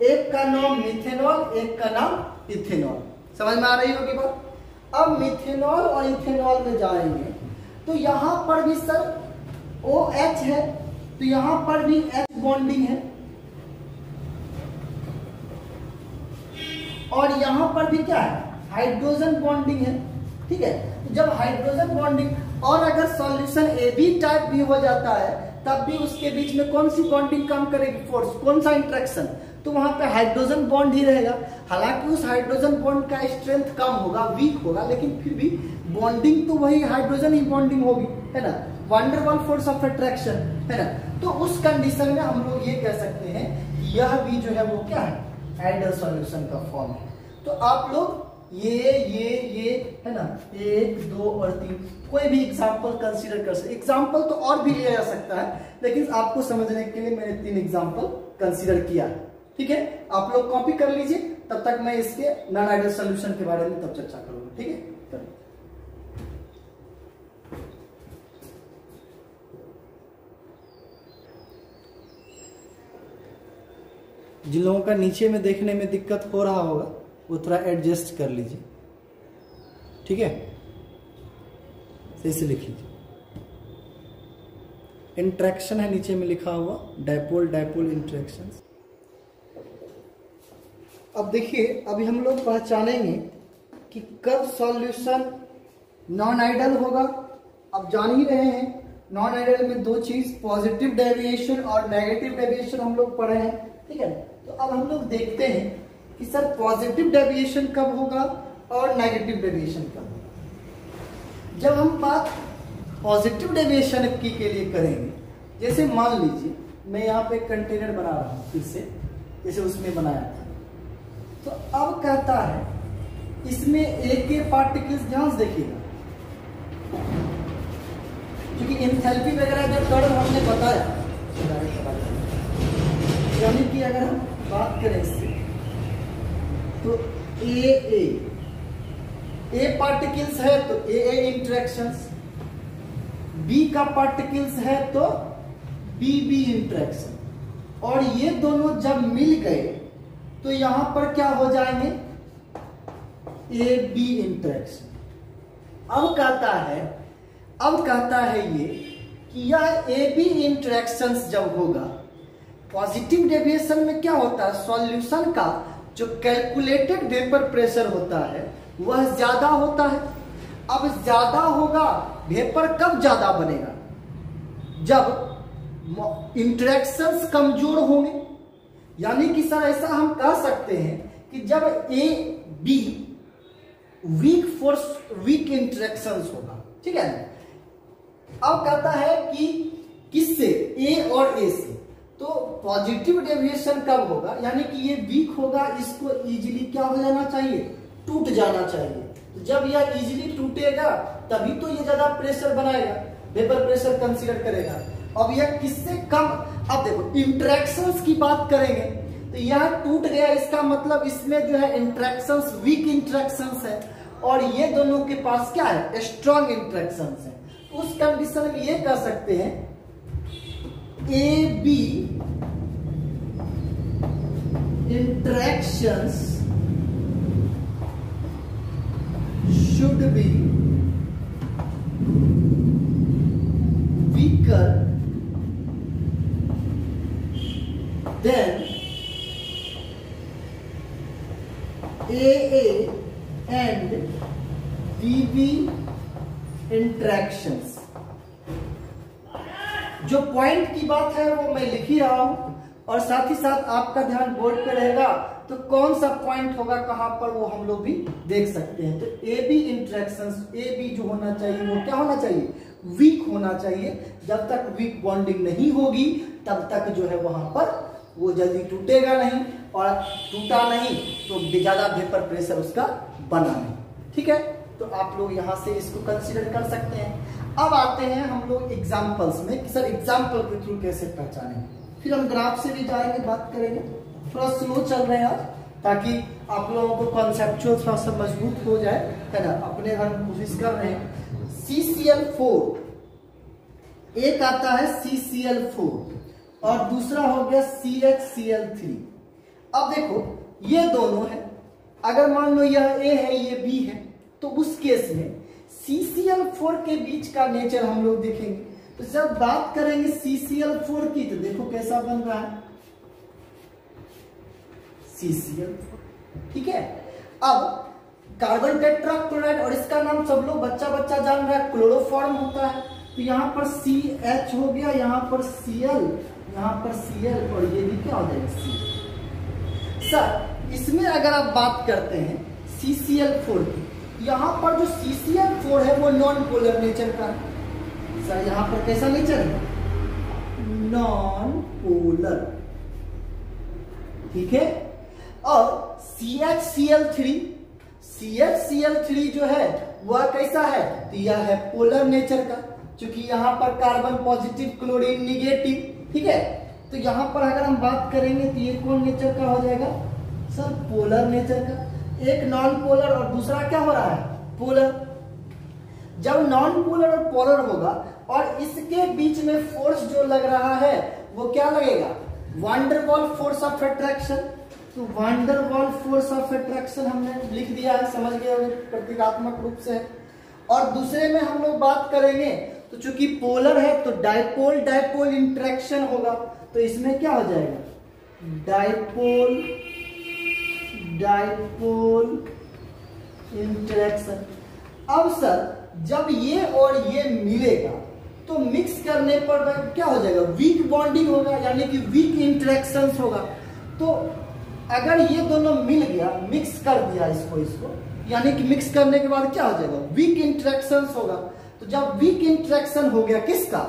एक का नाम मिथेनॉल एक का नाम इथेनॉल, समझ में आ रही होगी बात। अब मिथेनॉल और इथेनॉल में जाएंगे तो यहां पर भी सर OH है, तो यहां पर भी H बॉन्डिंग है, और यहां पर भी क्या है, हाइड्रोजन बॉन्डिंग है, ठीक है। जब हाइड्रोजन बॉन्डिंग, और अगर सॉल्यूशन AB टाइप भी हो जाता है तब भी उसके बीच में कौन सी बॉन्डिंग काम करेगी, फोर्स, कौन सा इंट्रैक्शन, तो वहां पे हाइड्रोजन बॉन्ड ही रहेगा। हालांकि उस हाइड्रोजन बॉन्ड का स्ट्रेंथ कम होगा, वीक होगा, लेकिन फिर भी बॉन्डिंग तो वही हाइड्रोजन ही बॉन्डिंग होगी, है ना, van der Waals force of attraction, है ना। तो उस कंडीशन में हम लोग ये कह सकते हैं कि यह भी जो है वो क्या है, आइडियल सॉल्यूशन का फॉर्म है। तो आप लोग ये है ना, 1 2 और 3 कोई भी एग्जांपल कंसीडर कर सकते। एग्जांपल तो और भी लिया जा सकता है, लेकिन आपको समझने के लिए मैंने 3 एग्जांपल कंसीडर किया है, ठीक है। आप लोग कॉपी कर लीजिए, तब तक मैं इसके नॉन आइडियल सॉल्यूशन के बारे में तब चर्चा करूंगा, ठीक है। जिन लोगों का नीचे में देखने में दिक्कत हो रहा होगा वो थोड़ा एडजस्ट कर लीजिए, ठीक है, सही से लिख लीजिए। इंट्रैक्शन है नीचे में लिखा हुआ, डाइपोल डाइपोल इंट्रैक्शन। अब देखिए, अभी हम लोग पहचानेंगे कि कब सॉल्यूशन नॉन आइडियल होगा। अब जान ही रहे हैं नॉन आइडियल में 2 चीज, पॉजिटिव डेविएशन और नेगेटिव डेविएशन हम लोग पढ़े हैं, ठीक है। तो अब हम लोग देखते हैं कि सर पॉजिटिव डेविएशन कब होगा और नेगेटिव डेविएशन कब होगा। जब हम बात पॉजिटिव डेविएशन की के लिए करेंगे, जैसे मान लीजिए मैं यहाँ पे कंटेनर बना रहा हूँ, फिर से जैसे उसमें बनाया था, तो अब कहता है इसमें ए के पार्टिकल्स, ध्यान से देखिएगा, क्योंकि एंथैल्पी वगैरह जो टर्म हमने बताया, यानी कि अगर हम बात करें इससे तो ए पार्टिकल्स है तो ए इंटरेक्शंस, बी का पार्टिकल्स है तो बी इंटरेक्शन, और ये दोनों जब मिल गए तो यहां पर क्या हो जाएंगे, ए बी इंटरेक्शन। अब कहता है ये कि यह ए बी इंटरेक्शंस जब होगा, पॉजिटिव डेविएशन में क्या होता है, सॉल्यूशन का जो कैलकुलेटेड वेपर प्रेशर होता है वह ज्यादा होता है। अब ज्यादा होगा, वेपर कब ज्यादा बनेगा, जब इंटरेक्शंस कमजोर होंगे। यानी कि सर ऐसा हम कह सकते हैं कि जब ए बी वीक इंटरेक्शंस होगा, ठीक है। अब कहता है कि किससे, ए और ए से, तो पॉजिटिव डेविएशन कब होगा, यानी कि ये वीक होगा, इसको इजीली क्या हो जाना चाहिए, टूट जाना चाहिए। तो जब यह इजीली टूटेगा तभी तो ये ज्यादा प्रेशर बनाएगा, वेपर प्रेशर कंसीडर करेगा। अब यह किससे कम, अब देखो इंटरेक्शंस की बात करेंगे तो यह टूट गया, इसका मतलब इसमें जो है इंटरेक्शंस वीक इंटरेक्शंस है, और ये दोनों के पास क्या है, स्ट्रॉन्ग इंटरेक्शंस है। उस कंडीशन में ये कह सकते हैं A B interactions should be weaker than AA and BB interactions। जो पॉइंट की बात है वो मैं लिख ही रहा हूं, और साथ ही साथ आपका ध्यान बोर्ड पे रहेगा, तो कौन सा पॉइंट होगा कहां पर वो हम लोग भी देख सकते हैं। तो A B interactions, A B जो होना चाहिए वो क्या होना चाहिए, वीक होना चाहिए। जब तक वीक बॉन्डिंग नहीं होगी तब तक जो है वहां पर वो जल्दी टूटेगा नहीं, और टूटा नहीं तो ज्यादा वेपर प्रेशर उसका बना नहीं, ठीक है। तो आप लोग यहां से इसको कंसीडर कर सकते हैं। अब आते हैं हम लोग एग्जाम्पल्स में कि सर एग्जाम्पल के थ्रू कैसे पहचानेंगे, फिर हम ग्राफ से भी जाएंगे, बात करेंगे। थोड़ा स्लो चल रहे हैं आज, ताकि आप लोगों को कॉन्सेप्चुअल थोड़ा सा मजबूत हो जाए, है ना। अपने घर में कोशिश कर रहे हैं। CCl4, एक आता है CCl4 और दूसरा हो गया CHCl3। अब देखो ये दोनों है, अगर मान लो यह A है ये B है, तो उस केस में CCl4 के बीच का नेचर हम लोग देखेंगे। तो जब बात करेंगे CCl4 की, तो देखो कैसा बन रहा है CCl4, ठीक है। अब कार्बन टेट्राक्लोराइड, और इसका नाम सब लोग बच्चा बच्चा जान रहा है, क्लोरोफॉर्म होता है। तो यहाँ पर CH हो गया, यहाँ पर Cl, यहाँ पर Cl, और ये भी क्या हो जाएगा C। सर इसमें अगर आप बात करते हैं CCl4 की, यहाँ पर जो CCl4 है वो नॉन पोलर नेचर का है। सर यहाँ पर कैसा नेचर है, नॉन पोलर, ठीक है। और CHCl3 जो है वह कैसा है, तो यह है पोलर नेचर का, क्योंकि यहाँ पर कार्बन पॉजिटिव क्लोरीन निगेटिव, ठीक है। तो यहाँ पर अगर हम बात करेंगे तो ये कौन नेचर का हो जाएगा, सर पोलर नेचर का। एक नॉन पोलर और दूसरा क्या हो रहा है, पोलर। जब नॉन पोलर और पोलर होगा और इसके बीच में फोर्स जो लग रहा है वो क्या लगेगा, van der Waal force of attraction. तो van der Waal force of attraction हमने लिख दिया है, समझ गए प्रतीकात्मक रूप से। और दूसरे में हम लोग बात करेंगे तो चूंकि पोलर है तो डाइपोल डाइपोल इंटरेक्शन होगा, तो इसमें क्या हो जाएगा, डाइपोल डाइपोल इंटरेक्शन। अब सर जब ये और ये मिलेगा तो मिक्स करने पर क्या हो जाएगा, वीक बॉन्डिंग होगा, यानी कि वीक इंटरेक्शंस होगा। तो अगर ये दोनों मिल गया, मिक्स कर दिया इसको, यानी कि मिक्स करने के बाद क्या हो जाएगा, वीक इंटरेक्शंस होगा। तो जब वीक इंटरेक्शन हो गया किसका,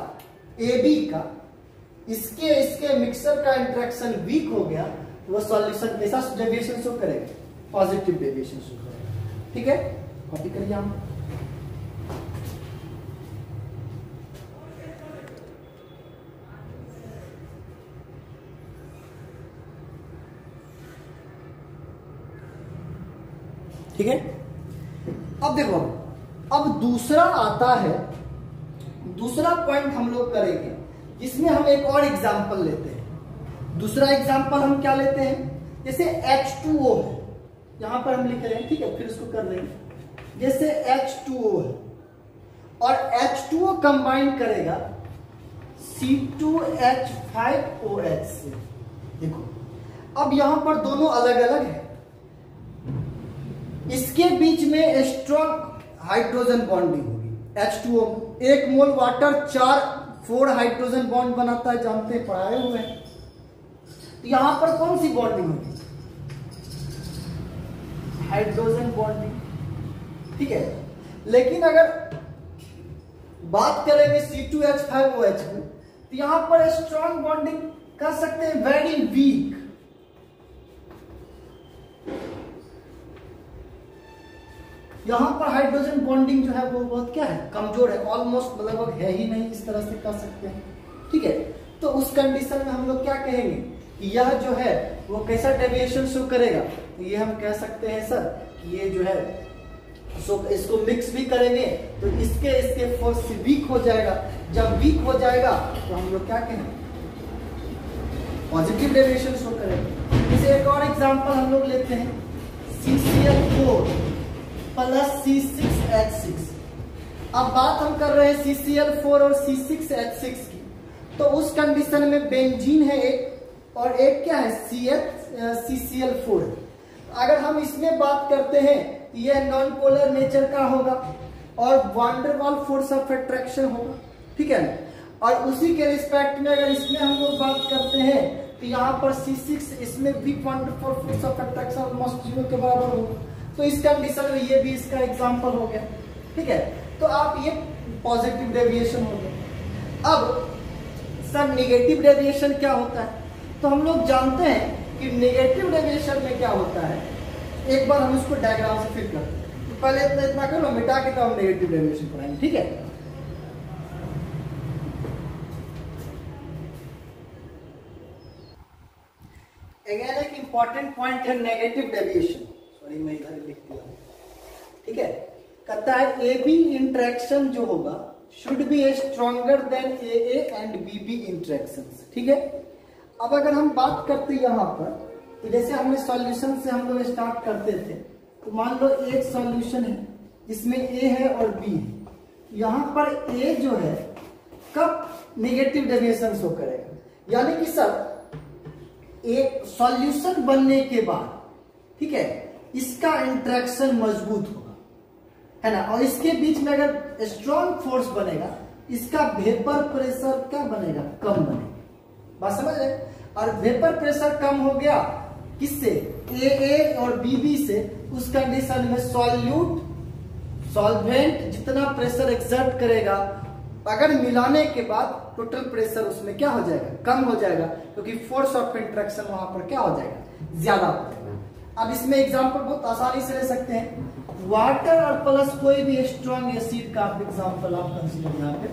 AB का, इसके मिक्सर का इंटरेक्शन वीक हो गया, वो सॉल्यूशन कैसा डेविएशन शो करेगा, पॉजिटिव डेविएशन शो करेगा। ठीक है, कॉपी करिए हम। ठीक है, अब देखो, अब दूसरा आता है, दूसरा पॉइंट हम लोग करेंगे जिसमें हम एक और एग्जांपल लेते हैं। दूसरा एग्जांपल हम क्या लेते हैं, जैसे H2O है, यहां पर हम लिख रहे हैं, ठीक है, फिर उसको कर लेंगे। जैसे H2O है और H2O कंबाइन करेगा C2H5OH से। देखो, अब यहां पर दोनों अलग अलग है, इसके बीच में स्ट्रॉन्ग हाइड्रोजन बॉन्डिंग होगी। H2O 1 मोल वाटर 4 हाइड्रोजन बॉन्ड बनाता है, जानते हैं, पढ़ाए हुए हैं। तो यहां पर कौन सी बॉन्डिंग होगी, हाइड्रोजन बॉन्डिंग। ठीक है, लेकिन अगर बात करेंगे C2H5OH की, तो यहां पर स्ट्रॉन्ग बॉन्डिंग कर सकते हैं, वेरी वीक। यहां पर हाइड्रोजन बॉन्डिंग जो है वो बहुत क्या है, कमजोर है, ऑलमोस्ट लगभग है ही नहीं, इस तरह से कर सकते हैं। ठीक है, तो उस कंडीशन में हम लोग क्या कहेंगे कि यह जो है वो कैसा डेविएशन शो करेगा, तो ये हम कह सकते हैं सर कि ये जो है इसको मिक्स भी करेंगे तो इसके फोर्स से वीक हो जाएगा। जब वीक हो जाएगा तो हम लोग क्या कहेंगे, पॉजिटिव डेविएशन शो करेंगे। इसे एक और एग्जांपल हम लोग लेते हैं, CCl4 प्लस C6H6। अब बात हम कर रहे हैं CCl4 और C6H6 की, तो उस कंडीशन में बेंजीन है एक और एक क्या है, CCl4। अगर हम इसमें बात करते हैं तो यह नॉन पोलर नेचर का होगा और वांडरवाल फोर्स ऑफ अट्रैक्शन होगा। ठीक है, और उसी के रिस्पेक्ट में अगर इसमें हम लोग बात करते हैं तो यहाँ पर C6, इसमें भी van der Waal force of attraction almost 0 के बराबर होगा। तो इस कंडीशन में ये भी इसका एग्जांपल हो गया। ठीक है, तो आप ये पॉजिटिव डेविएशन हो गया। अब सर नेगेटिव डेविएशन क्या होता है, तो हम लोग जानते हैं कि नेगेटिव डेविएशन में क्या होता है, एक बार हम इसको डायग्राम से फिर करते हैं। तो पहले इतना करो, मिटा के तो हम नेगेटिव डेविएशन पढ़ाएंगे। ठीक है, अगेन एक इंपॉर्टेंट पॉइंट है नेगेटिव डेविएशन। सॉरी, मैं इधर लिख दिया। ठीक है, कहता है AB इंटरेक्शन जो होगा should be stronger than AA and BB interactions. ठीक है, अब अगर हम बात करते हैं यहाँ पर, तो जैसे हमने सॉल्यूशन से हम लोग स्टार्ट करते थे, तो मान लो एक सॉल्यूशन है जिसमें A है और B है। यहाँ पर A जो है कब नेगेटिव डेविएशन शो करेगा, यानी कि सर एक सॉल्यूशन बनने के बाद, ठीक है, इसका इंटरेक्शन मजबूत होगा, है ना, और इसके बीच में अगर स्ट्रॉन्ग फोर्स बनेगा, इसका वेपर प्रेशर क्या बनेगा, कम बनेगा। बात समझ रहे, और वेपर प्रेशर कम हो गया किससे, AA और BB से। उस कंडीशन में सॉल्वेंट जितना प्रेशर एक्सर्ट करेगा, अगर मिलाने के बाद टोटल प्रेशर उसमें क्या हो जाएगा, कम हो जाएगा, क्योंकि फोर्स ऑफ इंटरेक्शन वहां पर क्या हो जाएगा, ज्यादा हो जाएगा। अब इसमें एग्जांपल बहुत आसानी से ले सकते हैं, वाटर और प्लस कोई भी स्ट्रॉन्ग एसिड का एग्जांपल आप कंसीडर यहाँ पे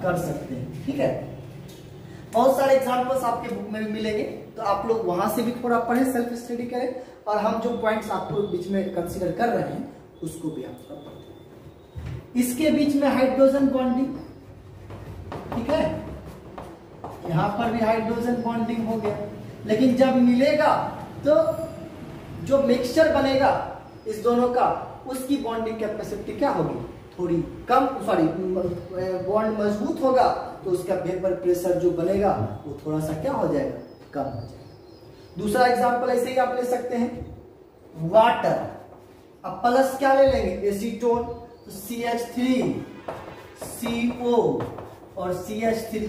कर सकते हैं। ठीक है, बहुत सारे एग्जांपल्स आपके बुक में भी मिलेंगे, तो आप लोग वहां से भी थोड़ा पढ़ें, सेल्फ स्टडी करें, और हम जो पॉइंट्स आपको बीच में कंसीडर कर रहे हैं उसको भी आप थोड़ा पढ़ें। इसके बीच में हाइड्रोजन बॉन्डिंग, ठीक है, यहां पर भी हाइड्रोजन बॉन्डिंग हो गया, लेकिन जब मिलेगा तो जो मिक्सचर बनेगा इस दोनों का, उसकी बॉन्डिंग कैपेसिटी क्या होगी, थोड़ी कम, सॉरी बॉन्ड मजबूत होगा, तो उसका वेपर प्रेशर जो बनेगा वो थोड़ा सा क्या हो जाएगा, कम हो जाएगा। दूसरा एग्जांपल ऐसे ही आप ले सकते हैं, वाटर, अब प्लस क्या ले लेंगे, एसीटोन, तो CH3 CO और CH3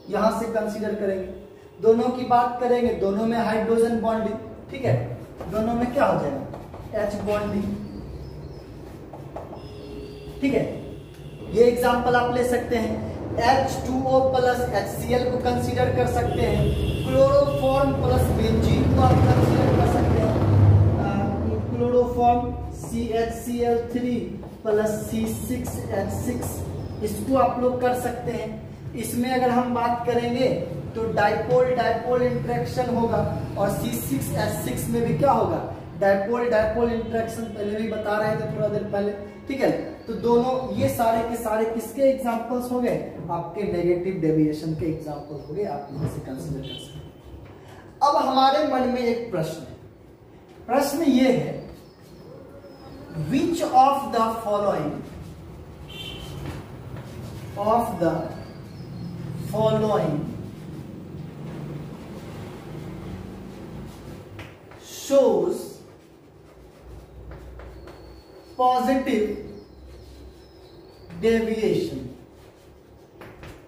यहां से कंसीडर करेंगे। दोनों की बात करेंगे, दोनों में हाइड्रोजन बॉन्डिंग, ठीक है, दोनों में क्या हो जाएगा, H बॉन्डिंग। ठीक है, ये एग्जांपल आप ले सकते हैं। H2O प्लस HCl को कंसीडर कर सकते हैं, क्लोरोफॉर्म प्लस बेंजीन को आप कंसीडर कर सकते हैं, फॉर्म CHCl3 प्लस C6H6, इसको आप लोग कर सकते हैं। इसमें अगर हम बात करेंगे तो डाइपोल डाइपोल इंटरेक्शन होगा, और C6H6 में भी क्या होगा, डाइपोल डाइपोल इंटरेक्शन, पहले भी बता रहे थे थोड़ा देर पहले, ठीक है। तो दोनों ये सारे के सारे किसके एग्जांपल्स हो गए, आपके नेगेटिव डेविएशन के एग्जांपल हो गए, आप यहां से कंसीडर कर सकते हैं। अब हमारे मन में एक प्रश्न है, प्रश्न ये है, which of the following shows positive deviation.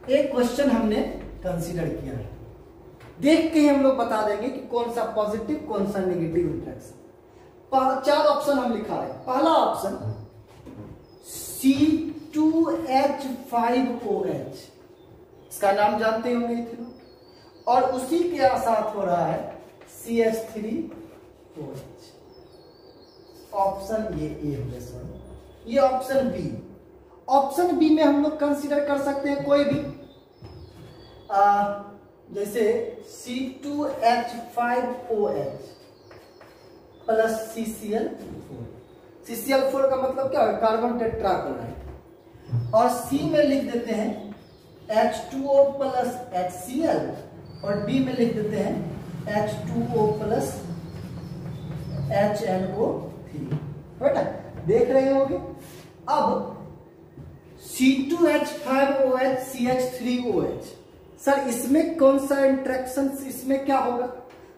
एक क्वेश्चन हमने कंसीडर किया है, देख के हम लोग बता देंगे कि कौन सा पॉजिटिव कौन सा नेगेटिव इंटरेक्शन। 4 ऑप्शन हम लिखा है। पहला ऑप्शन C2H5OH, इसका नाम जानते होंगे इथेनॉल, और उसी के साथ हो रहा है CH3OH। ऑप्शन ये ए हो गया सर। ये ऑप्शन बी, ऑप्शन बी में हम लोग कंसीडर कर सकते हैं कोई भी, जैसे C2H5OH प्लस CCl4। CCl4 का मतलब क्या है, कार्बन टेट्राक्लोराइड, और C में लिख देते हैं H2O प्लस HCl, और D में लिख देते हैं H2O प्लस HNO3, बेटा देख रहे होंगे। अब C2H5OH CH3OH, सर इसमें कौन सा इंटरेक्शन, इसमें क्या होगा,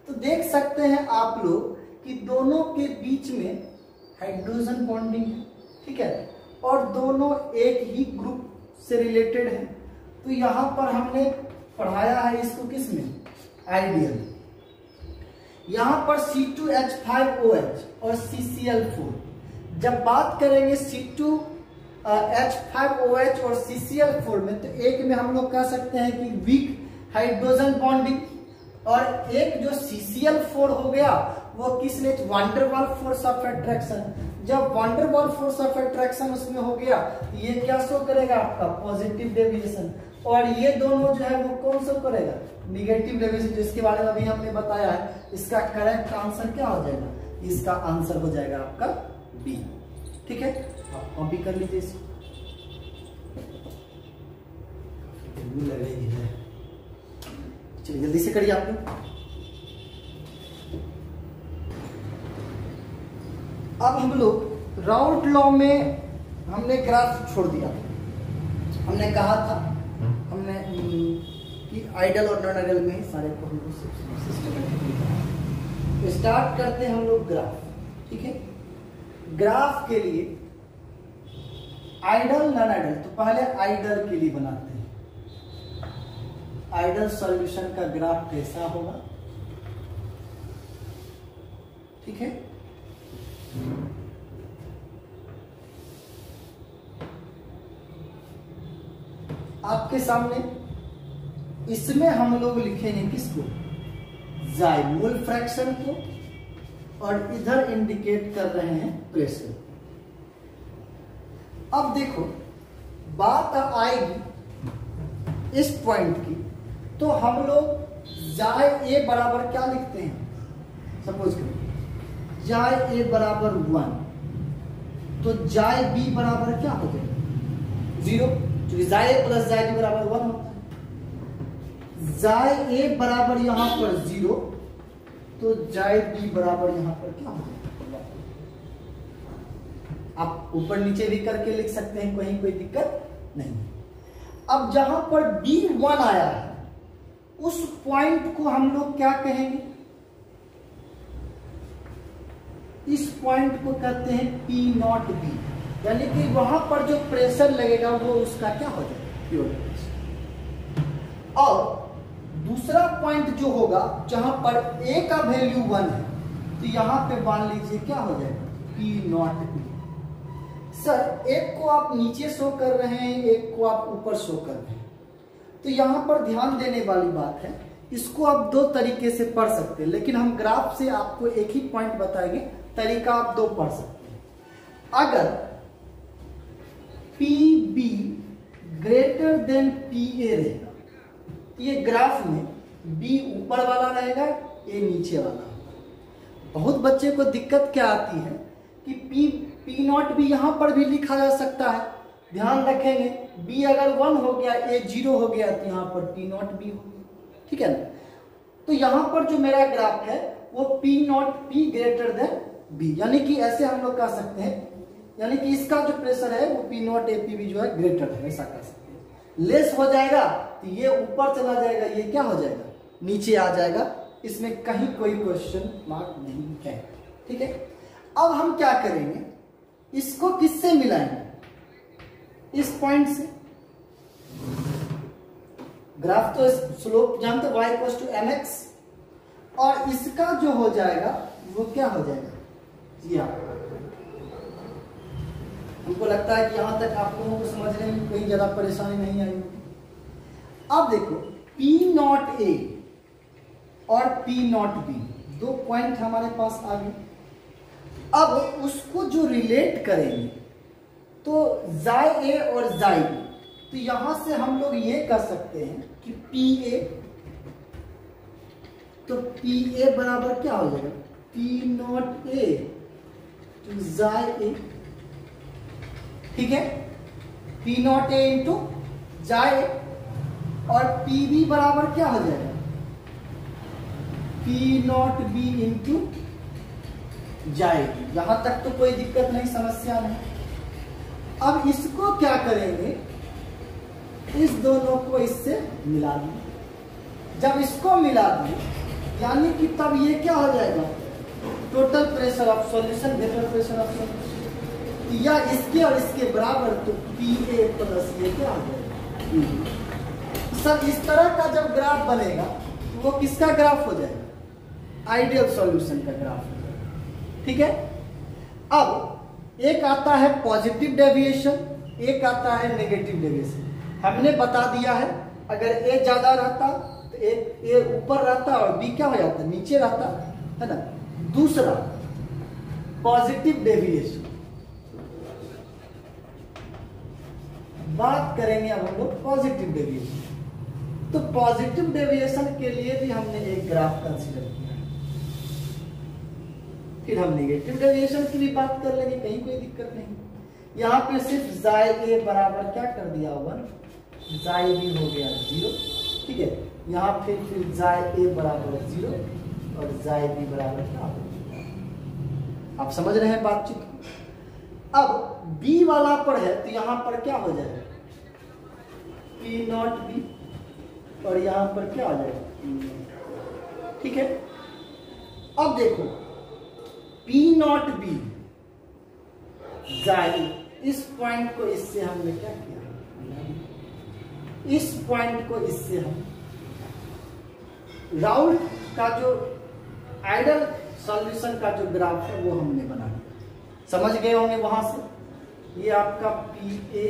तो देख सकते हैं आप लोग कि दोनों के बीच में हाइड्रोजन बॉन्डिंग है, ठीक है, और दोनों एक ही ग्रुप से रिलेटेड है। तो यहां पर हमने पढ़ाया है इसको किसमें, आइडियल। यहां पर C2H5OH और CCl4, जब बात करेंगे C2H5OH और CCl4 में, तो एक में हम लोग कह सकते हैं कि वीक हाइड्रोजन बॉन्डिंग, और एक जो CCl4 हो गया वो किसने, वांडरवाल फोर्स ऑफ अट्रैक्शन। जब वांडरवाल फोर्स ऑफ अट्रैक्शन उसमें हो गया, ये क्या शो करेगा, आपका पॉजिटिव डेविएशन, और ये दोनों जो है वो कौन शो करेगा, निगेटिव डेविएशन, जिसके बारे में अभी हमने बताया है। इसका करेक्ट आंसर क्या हो जाएगा, इसका आंसर हो जाएगा आपका बी, ठीक है। आप कॉपी कर लीजिए इसको, चलिए जल्दी से करिए आप लोग। अब हम लोग राउट लॉ में हमने ग्राफ छोड़ दिया, हमने कहा था हमने कि आइडियल और नॉन आइडियल में सारे को हम लोग सिस्टमेटिकली स्टार्ट करते हैं हम लोग ग्राफ, ठीक है। ग्राफ के लिए आइडियल नॉन आइडियल, तो पहले आइडियल के लिए बनाते हैं। आइडियल सॉल्यूशन का ग्राफ कैसा होगा, ठीक है। आपके सामने इसमें हम लोग लिखेंगे किसको, जाई, मोल फ्रैक्शन को, और इधर इंडिकेट कर रहे हैं प्रेशर। अब देखो बात आएगी इस पॉइंट की, तो हम लोग जाए ए बराबर क्या लिखते हैं, सपोज करो जाए ए बराबर 1, तो जाए बी बराबर क्या हो जाएगा, 0, क्योंकि जाए ए प्लस जाए बी बराबर 1 होता है। जाए ए बराबर यहां पर 0, तो जाए बी बराबर यहां पर क्या हो जाएगा। आप ऊपर नीचे भी करके लिख सकते हैं, कहीं कोई दिक्कत नहीं। अब जहां पर B1 आया है, उस पॉइंट को हम लोग क्या कहेंगे, इस पॉइंट को कहते हैं P0B, यानी कि वहां पर जो प्रेशर लगेगा वो उसका क्या हो जाएगा, प्योर प्रेशर। और दूसरा पॉइंट जो होगा जहां पर A का वैल्यू 1 है, तो यहां पे मान लीजिए क्या हो जाएगा, P0B। सर एक को आप नीचे शो कर रहे हैं, एक को आप ऊपर शो कर रहे हैं, तो यहां पर ध्यान देने वाली बात है, इसको आप 2 तरीके से पढ़ सकते हैं, लेकिन हम ग्राफ से आपको एक ही पॉइंट बताएंगे, तरीका आप दो पढ़ सकते हैं। अगर PB ग्रेटर देन PA रहेगा, ये ग्राफ में B ऊपर वाला रहेगा, A नीचे वाला। बहुत बच्चे को दिक्कत क्या आती है कि P नॉट भी यहां पर भी लिखा जा सकता है। ध्यान रखेंगे, B अगर 1 हो गया, A 0 हो गया, तो यहां पर P नॉट B हो गया, ठीक है ना। तो यहां पर जो मेरा ग्राफ है वो P not P greater than B, यानी कि ऐसे हम लोग कह सकते हैं, यानी कि इसका जो प्रेशर है वो P नॉट APB जो है ग्रेटर है, ऐसा कह सकते हैं। लेस हो जाएगा तो ये ऊपर चला जाएगा, ये क्या हो जाएगा, नीचे आ जाएगा। इसमें कहीं कोई क्वेश्चन मार्क नहीं है, ठीक है। अब हम क्या करेंगे, इसको किससे मिलाएंगे, इस पॉइंट से। ग्राफ तो स्लोप जानते y इक्वल्स टू mx, और इसका जो हो जाएगा वो क्या हो जाएगा, जी हाँ। हमको लगता है कि यहां तक आप लोगों को समझने में कोई ज्यादा परेशानी नहीं आई होगी। अब देखो P नॉट A और P नॉट B, दो पॉइंट हमारे पास आ गए। अब उसको जो रिलेट करेंगे तो जाय A और जाय B, तो यहां से हम लोग ये कर सकते हैं कि PA, तो PA बराबर क्या हो जाएगा, P नॉट A टू जाय A, ठीक है। P नॉट A इंटू जाय A, और PB बराबर क्या हो जाएगा, P नॉट B इंटू जाय B। यहां तक तो कोई दिक्कत नहीं, समस्या नहीं। अब इसको क्या करेंगे, इस दोनों को इससे मिला दें। जब इसको मिला दें यानी कि तब ये क्या हो जाएगा, total pressure of solution vapour pressure of solution, या इसके और इसके बराबर, तो PA प्लस ये क्या हो जाएगा। सर इस तरह का जब ग्राफ बनेगा तो वो किसका ग्राफ हो जाएगा, आइडियल सॉल्यूशन का ग्राफ हो जाएगा, ठीक है। अब एक आता है पॉजिटिव डेविएशन, एक आता है नेगेटिव डेविएशन। हमने बता दिया है, अगर A ज्यादा रहता तो A ऊपर रहता और B क्या हो जाता, नीचे रहता, है ना। दूसरा पॉजिटिव डेविएशन, बात करेंगे अब हम लोग पॉजिटिव डेविएशन। तो पॉजिटिव डेविएशन के लिए भी हमने एक ग्राफ कंसीडर किया, फिर हम नेगेटिव डेविएशन की भी बात कर लेंगे, कहीं कोई दिक्कत नहीं। यहाँ पे सिर्फ जाय A बराबर क्या कर दिया 1, जाय B हो गया 0, ठीक है। यहाँ फिर जाय A बराबर 0 और जाय B बराबर क्या हो गया, आप समझ रहे हैं बातचीत। अब B वाला पर है तो यहाँ पर क्या हो जाएगा, P नॉट B, और यहाँ पर क्या आ जाएगा, ठीक है। अब देखो P नॉट B जाय, इस पॉइंट को इससे हमने क्या किया, इस पॉइंट को इससे हम राउल्ट का जो आइडियल सॉल्यूशन का जो ग्राफ है वो हमने बना दिया। समझ गए होंगे वहां से, ये आपका PA,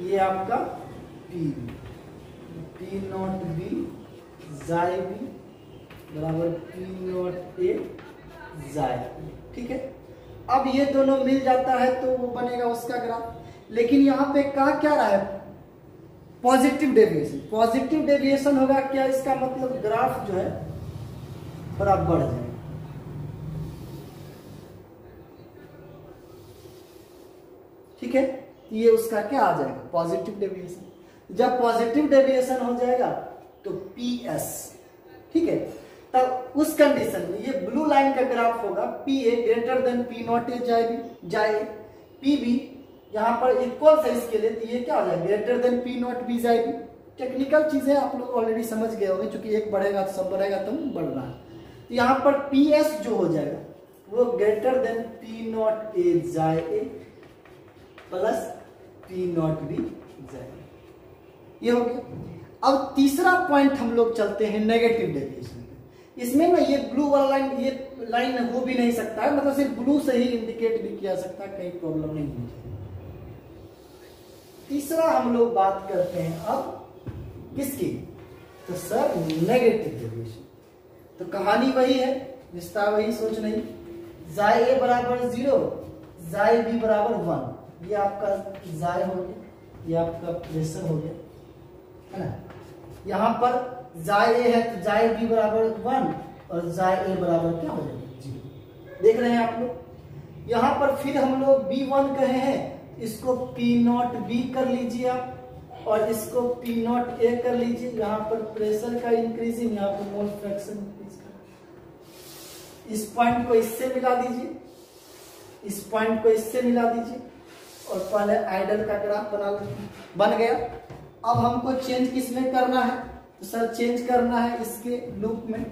ये आपका PB, P नॉट B जाय B बराबर P नॉट A जाय, ठीक है। अब ये दोनों मिल जाता है तो वो बनेगा उसका ग्राफ। लेकिन यहाँ पे कहा क्या रहा है, पॉजिटिव डेविएशन। पॉजिटिव डेविएशन होगा क्या, इसका मतलब ग्राफ जो है थोड़ा बढ़ जाएगा, ठीक है। ये उसका क्या आ जाएगा, पॉजिटिव डेविएशन। जब पॉजिटिव डेविएशन हो जाएगा तो PS, ठीक है। तब उस कंडीशन में ये ब्लू लाइन का ग्राफ होगा, PA greater than P not A जाए, PB यहाँ पर इक्वल है इसके लिए, तो ये क्या हो जाएगा, greater than P not B जाए B। टेक्निकल चीजें आप लोग ऑलरेडी समझ गए होंगे, क्योंकि एक बढ़ेगा तो सब बढ़ेगा, तो बढ़ रहा है। तो यहाँ पर PS जो हो जाएगा वो greater than P not A जाए A plus P not B जाए, ये हो गया। अब तीसरा पॉइंट हम लोग चलते हैं नेगेटिव डेविएशन। इसमें ना ये ब्लू वाला लाइन, ये लाइन हो भी नहीं सकता है, मतलब सिर्फ ब्लू से ही इंडिकेट भी किया सकता है, कहीं प्रॉब्लम नहीं होगी। तीसरा हम लोग बात करते हैं अब किसकी, तो सर नेगेटिव डेविएशन। तो कहानी वही है, रिश्ता वही, सोच नहीं। जाय ए बराबर 0, जाय बी बराबर 1। ये आपका जाय हो गया, ये आपका प्रेशर हो गया, है ना। यहाँ पर जाय ए है तो जाय बी बराबर 1 और जाय ए बराबर क्या हो जाएगा 0। देख रहे हैं आप लोग। यहाँ पर फिर हम लोग B1 कहे हैं, इसको P0 B कर लीजिए आप, और इसको P0 A कर लीजिए। यहाँ पर प्रेशर का इंक्रीजिंग, यहाँ पर मोल फ्रैक्शन इंक्रीज कर, इस पॉइंट को इससे मिला दीजिए, इस पॉइंट को इससे मिला दीजिए, और पहले आइडल का ग्राफ बन गया। अब हमको चेंज किसमें करना है, तो सर चेंज करना है इसके लूप में।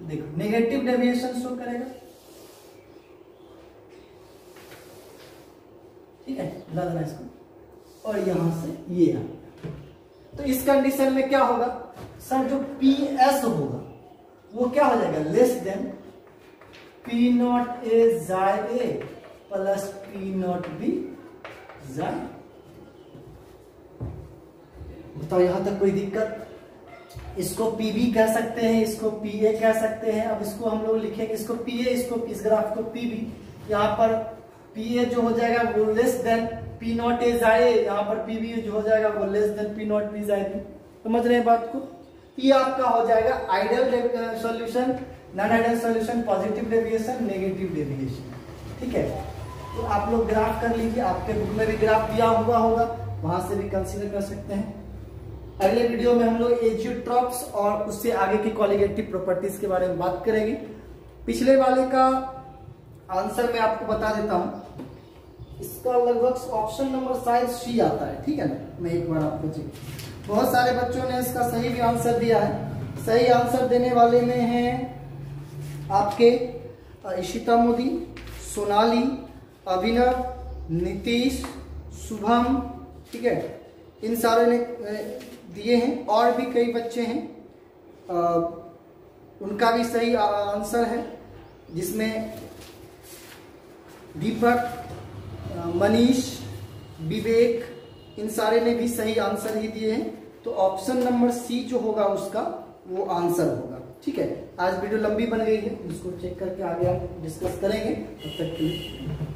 देखो नेगेटिव डेविएशन शो करेगा, ठीक है, लगना इसको, और यहां से ये आ। तो इस कंडीशन में क्या होगा सर, जो PS होगा वो क्या हो जाएगा, लेस देन P0 A जाय A प्लस P0 B जाय। तो यहां तक कोई दिक्कत? इसको PB कह सकते हैं, इसको PA कह सकते हैं। अब इसको हम लोग लिखेंगे, इसको PA, इसको इस ग्राफ को PB। यहाँ पर PA जो हो जाएगा वो लेस देन P0 A जाए, यहाँ पर PB जो हो जाएगा वो लेस देन P0 B जाए। समझ रहे हैं बात को? ये आपका हो जाएगा ideal solution, non ideal solution, positive deviation, negative deviation. ठीक है, तो आप लोग ग्राफ कर लीजिए, आपके बुक में भी ग्राफ दिया हुआ होगा, वहां से भी कंसीडर कर सकते हैं। अगले वीडियो में हम लोग एजियोट्रॉप्स और उससे आगे की कॉलिगेटिव प्रॉपर्टीज के बारे में बात करेंगे। पिछले वाले का आंसर मैं आपको बता देता हूं, इसका लगभग ऑप्शन नंबर शायद C आता है, ठीक है ना। मैं एक बार आपको चेक, बहुत सारे बच्चों ने इसका सही भी आंसर दिया है। सही आंसर देने वाले में हैं आपके इशिता मोदी, सोनाली, अभिनव, नीतीश, शुभम, ठीक है, इन सारे ने दिए हैं। और भी कई बच्चे हैं, उनका भी सही आंसर है, जिसमें दीपक, मनीष, विवेक, इन सारे ने भी सही आंसर ही दिए हैं। तो ऑप्शन नंबर C जो होगा उसका वो आंसर होगा। ठीक है, आज वीडियो लंबी बन गई है, इसको चेक करके आगे हम डिस्कस करेंगे। तब तक के लिए